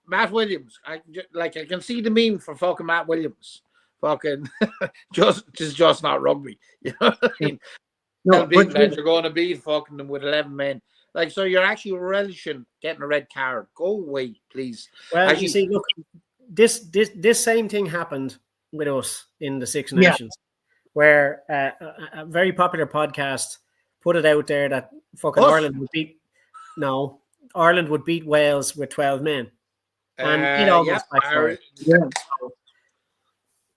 Matt Williams. I can see the meme for fucking Matt Williams. Fucking just not rugby. You know what I mean? You're going to beat fucking them with 11 men. Like, so you're actually relishing getting a red card. Go away, please. Well, you see, look, this same thing happened with us in the Six Nations, where a very popular podcast put it out there that fucking Ireland would beat Wales with 12 men, and it almost backfired. Yeah.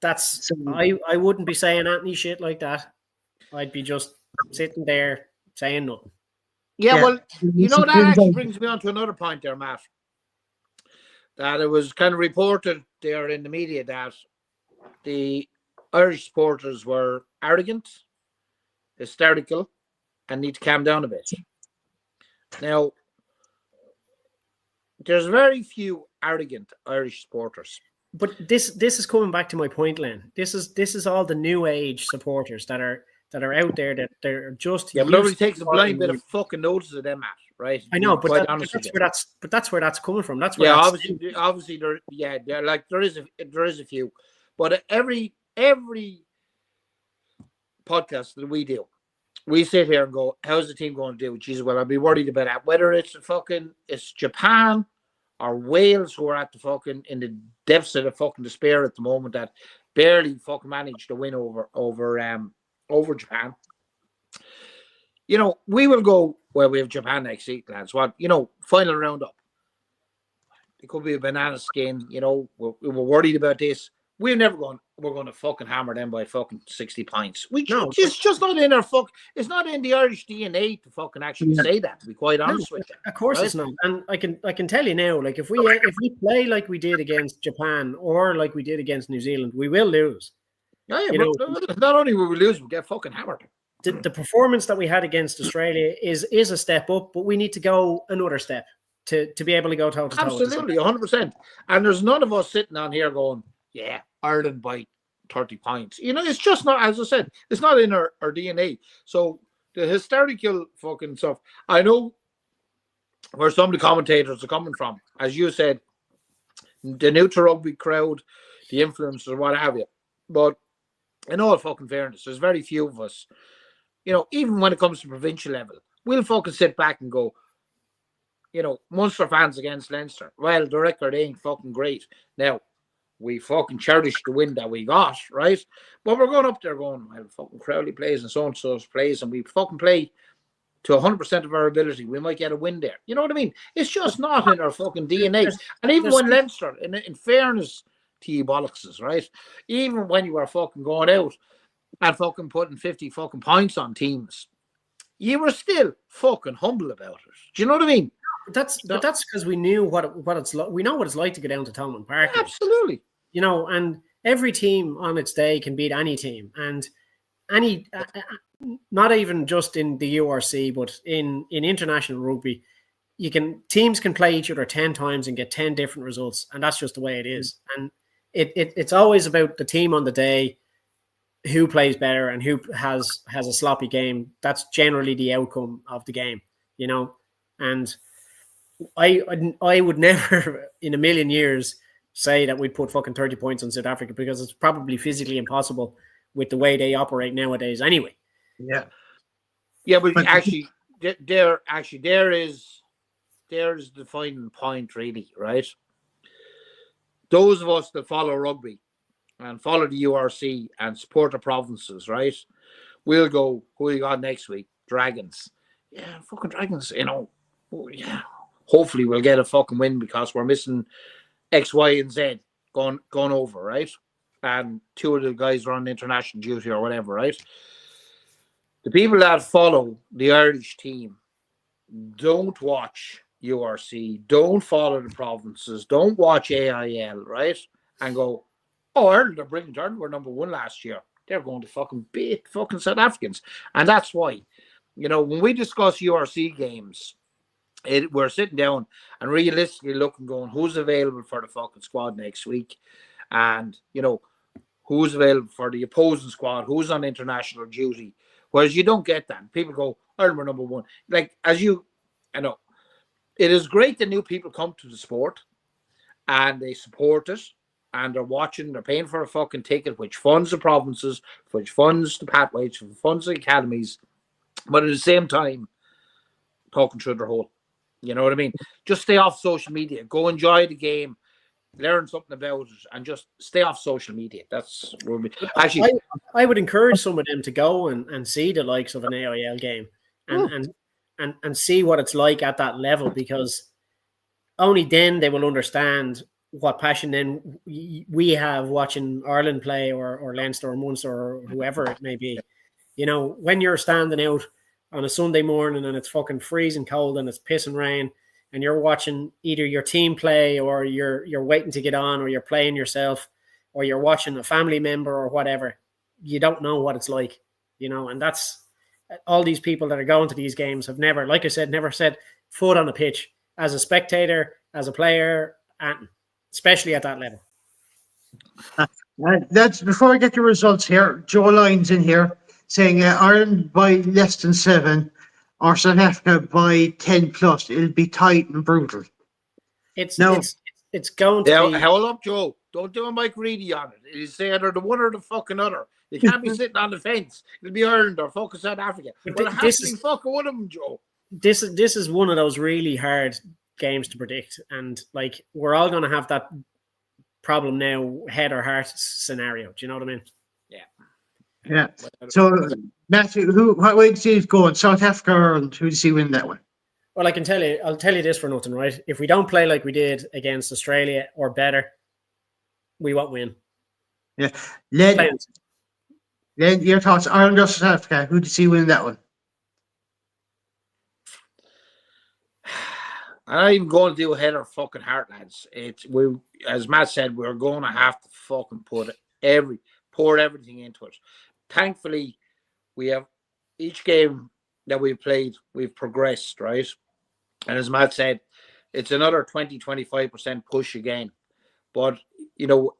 That's I wouldn't be saying any shit like that. I'd be just sitting there saying nothing. Yeah, well, that actually brings me on to another point there, Matt. That it was kind of reported there in the media that the Irish supporters were arrogant, hysterical, and need to calm down a bit. Now, there's very few arrogant Irish supporters. But this is coming back to my point, Len. This is all the new age supporters that are out there that they're just Yeah, but nobody used takes to a blind bit following of fucking notice of them, Matt. Right? I know, Being quite but honest with you. that's where that's coming from. That's where Yeah, that's obviously, they're like there is a few, but every podcast that we do, we sit here and go, "How's the team going to do?" Jesus, well, I'd be worried about that. Whether it's Japan or Wales, who are at the fucking in the deficit of fucking despair at the moment, that barely fucking managed to win over Japan. You know, we will go. Well, we have Japan next week, lads. What, final roundup. It could be a banana skin. We're worried about this. We're going to fucking hammer them by fucking 60 points. It's just not in our it's not in the Irish DNA to fucking actually say that, to be quite honest with you. Of course, right? It's not. And I can tell you now, like if we play like we did against Japan or like we did against New Zealand, we will lose. Yeah, not only will we lose, we'll get fucking hammered. The performance that we had against Australia is a step up, but we need to go another step to be able to go toe to toe. Absolutely, 100%. And there's none of us sitting on here going, yeah, Ireland by 30 points. It's just not, as I said, it's not in our DNA. So the hysterical fucking stuff, I know where some of the commentators are coming from. As you said, the neutral rugby crowd, the influencers, what have you. But in all fucking fairness, there's very few of us, even when it comes to provincial level, we'll fucking sit back and go, Munster fans against Leinster. Well, the record ain't fucking great. Now, we fucking cherish the win that we got, right? But we're going up there going, well, fucking Crowley plays and so-and-so plays, and we fucking play to 100% of our ability. We might get a win there. You know what I mean? It's just not in our fucking DNA. And even when Leinster, in fairness to you bollockses, right? Even when you were fucking going out and fucking putting 50 fucking points on teams, you were still fucking humble about it. Do you know what I mean? But that's because we knew what it's like. We know what it's like to go down to Thomond Park. Absolutely. And every team on its day can beat any team, and any not even just in the URC, but in international rugby, teams can play each other 10 times and get 10 different results, and that's just the way it is. And it's always about the team on the day, who plays better and who has a sloppy game. That's generally the outcome of the game, and I would never in a million years say that we'd put fucking 30 points on South Africa, because it's probably physically impossible with the way they operate nowadays anyway. Yeah, but actually there is the final point, really, right? Those of us that follow rugby and follow the URC and support the provinces, right? We'll go, who we got next week? Dragons. Yeah, fucking Dragons, yeah. Hopefully we'll get a fucking win, because we're missing X, Y, and Z going over, right? And 2 of the guys are on international duty or whatever, right? The people that follow the Irish team don't watch URC, don't follow the provinces, don't watch AIL, right? And go, oh, Ireland are brilliant. Ireland were number 1 last year. They're going to fucking beat fucking South Africans. And that's why, when we discuss URC games, we're sitting down and realistically looking, going, who's available for the fucking squad next week? And, who's available for the opposing squad? Who's on international duty? Whereas you don't get that. People go, Ireland were number 1. Like, I know, it is great that new people come to the sport and they support it and they're watching, they're paying for a fucking ticket, which funds the provinces, which funds the pathways, which funds the academies, but at the same time, talking through their hole. You know what I mean? Just stay off social media. Go enjoy the game. Learn something about it, and just stay off social media. That's where we actually. I would encourage some of them to go and see the likes of an AIL game and see what it's like at that level, because only then they will understand what passion then we have watching Ireland play or Leinster or Munster or whoever it may be. When you're standing out on a Sunday morning and it's fucking freezing cold and it's pissing rain, and you're watching either your team play or you're waiting to get on, or you're playing yourself, or you're watching a family member or whatever, you don't know what it's like, and that's all these people that are going to these games have never, like I said, never set foot on a pitch as a spectator, as a player, and especially at that level. That's before I get the results here. Joe Lyons in here saying Ireland by less than 7 or South Africa by 10 plus. It'll be tight and brutal. It's No. it's going to be. Hold up, Joe. Don't do a Mike Reedy on it. You say either the one or the fucking other. You can't be sitting on the fence. It'll be Ireland or fucking South Africa. But Well, it has to be fucking one of them, Joe. This is one of those really hard games to predict, and like we're all going to have that problem now, head or heart scenario. Do you know what I mean? Yeah. So, Matthew, what way do you see it going? South Africa or Ireland? Who do you see win that one? Well, I'll tell you this for nothing, right? If we don't play like we did against Australia or better, we won't win. Yeah. Len, your thoughts? Ireland or South Africa? Who do you see win that one? I'm not even going to do a head or fucking heart, lads. As Matt said, we're going to have to fucking pour everything into it. Thankfully, we have each game that we've played, we've progressed, right? And as Matt said, it's another 20-25% push again. But,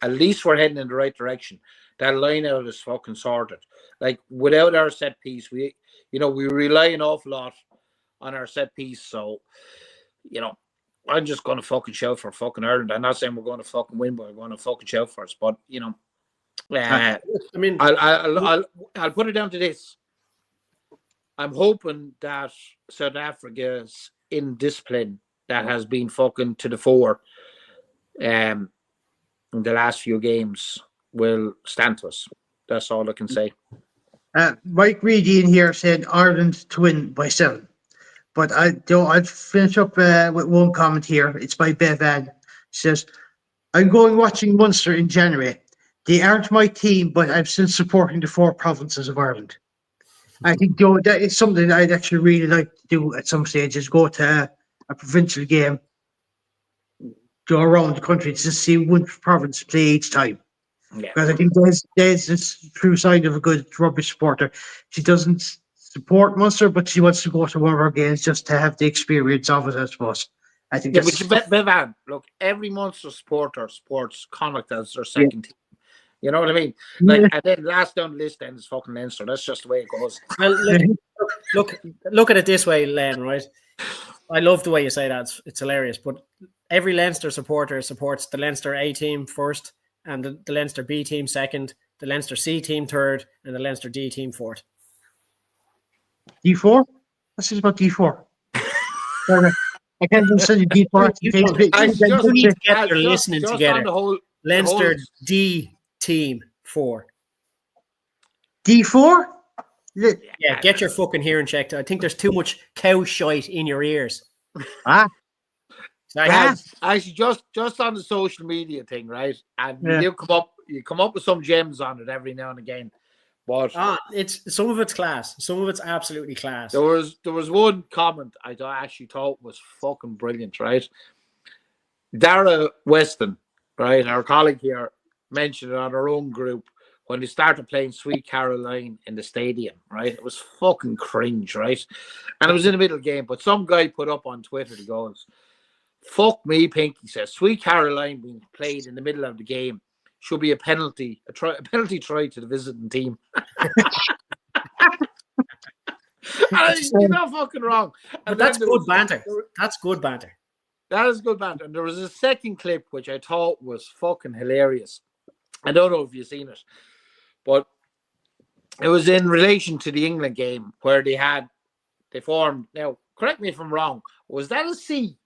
at least we're heading in the right direction. That line out is fucking sorted. Like, without our set piece, we rely an awful lot on our set piece. So, I'm just going to fucking shout for fucking Ireland. I'm not saying we're going to fucking win, but we're going to fucking shout for us. But, I mean, I'll put it down to this. I'm hoping that South Africa's indiscipline that has been fucking to the fore in the last few games will stand to us. That's all I can say. Mike Reedy in here said Ireland to win by 7. But I'd finish up with one comment here. It's by Bevan. He says, I'm going watching Munster in January. They aren't my team, but I'm still supporting the 4 provinces of Ireland. I think, Joe, that is something I'd actually really like to do at some stage, is go to a provincial game, go around the country to see one province play each time. Yeah. Because I think there's this true sign of a good rugby supporter. She doesn't support Munster, but she wants to go to one of our games just to have the experience of it, I suppose. I think but Bevan, look, every Munster supporter supports Connacht as their second team. You know what I mean? Like, and then last down the list then is fucking Leinster. That's just the way it goes. Well, look at it this way, Len, right? I love the way you say that. It's hilarious. But every Leinster supporter supports the Leinster A team first, and the Leinster B team second, the Leinster C team third, and the Leinster D team fourth. D4? This is about D4. I can't even send you D4. You need to get your listening together. Leinster D team 4. D4? Yeah, get your fucking hearing checked. I think there's too much cow shite in your ears. Actually, just on the social media thing, right? And you come up with some gems on it every now and again. But it's some of it's class. Some of it's absolutely class. There was one comment I actually thought was fucking brilliant, right? Dara Weston, right, our colleague here, mentioned it on our own group when they started playing Sweet Caroline in the stadium, right? It was fucking cringe, right? And it was in the middle of the game, but some guy put up on Twitter, he goes, fuck me, Pinky says, Sweet Caroline being played in the middle of the game should be a penalty try to the visiting team. You're not fucking wrong. But that's good banter. That's good banter. That is good banter. And there was a second clip which I thought was fucking hilarious. I don't know if you've seen it, but it was in relation to the England game where they formed. Now, correct me if I'm wrong. Was that a C?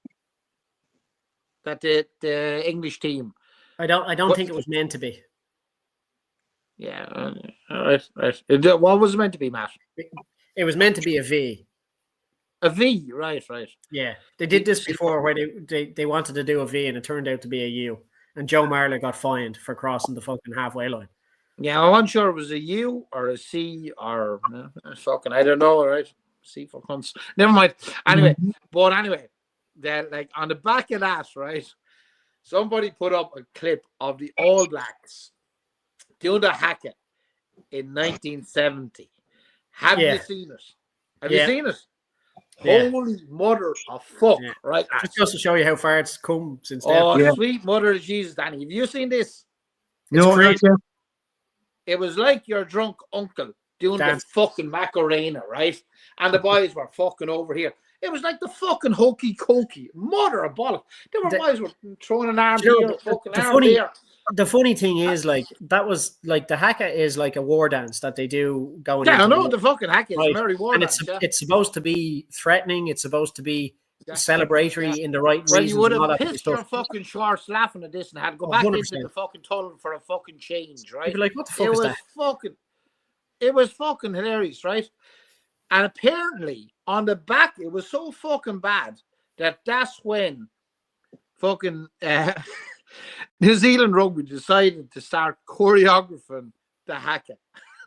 That the English team? I don't think it was meant to be. Yeah, right. What was it meant to be, Matt? It was meant to be a V. A V, right. Yeah, they did this before where they wanted to do a V and it turned out to be a U. And Joe Marler got fined for crossing the fucking halfway line. Yeah, I'm unsure it was a U or a C or fucking, I don't know, right? C for cunts. Never mind. Anyway, that like on the back of that, right? Somebody put up a clip of the All Blacks doing the hacket in 1970. Have you seen it? Have you seen it? Yeah. Holy mother of fuck, right? Just to show you how far it's come since then. Oh, sweet mother of Jesus, Danny. Have you seen this? It's No, crazy. It was like your drunk uncle doing Dance. the fucking Macarena, right? And the boys were fucking over here. It was like the fucking hokey cokey. Mother of bollock. The boys were throwing an arm You know, here, fucking the arm funny- there. The funny thing is, like, that was like the haka is like a war dance that they do going Yeah, I into know the fucking hack is Right. Mary War and dance, yeah. it's supposed to be threatening. It's supposed to be Yeah. celebratory in the right Well, reasons. you would and all have that kind of pissed your stuff. fucking shorts laughing at this and had to go Oh, back 100%. into the fucking tunnel for a fucking change, right? You'd be like, what the fuck It is was that? fucking, it was fucking hilarious, right? And apparently on the back, it was so fucking bad that that's when fucking New Zealand rugby decided to start choreographing the haka.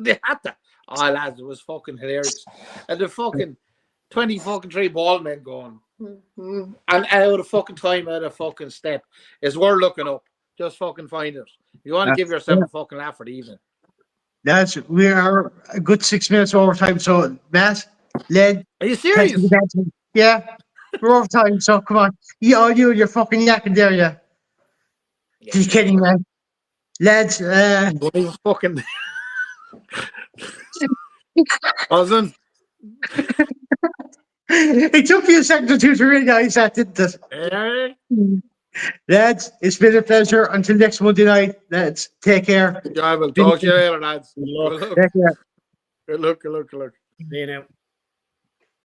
They had to. Oh, lads, it was fucking hilarious. And the fucking 20 fucking 3 ball men going, and out of fucking time, out of fucking step, is worth looking up. Just fucking find it. You want to give yourself a fucking laugh for the evening. Lads, we are a good 6 minutes overtime. So, Matt, Len, Are you thanks serious? for the dancing. Yeah, we're overtime. So, come on. You're fucking yakking there, yeah. Just kidding, man. Lads, Fucking cousin. it took me a second or two to realize that, didn't it? Hey. Lads, it's been a pleasure. Until next Monday night, lads, take care. Yeah, I will talk to you later, lads. Good luck. Good luck. Take care. Good luck. Good luck. Good luck. You know.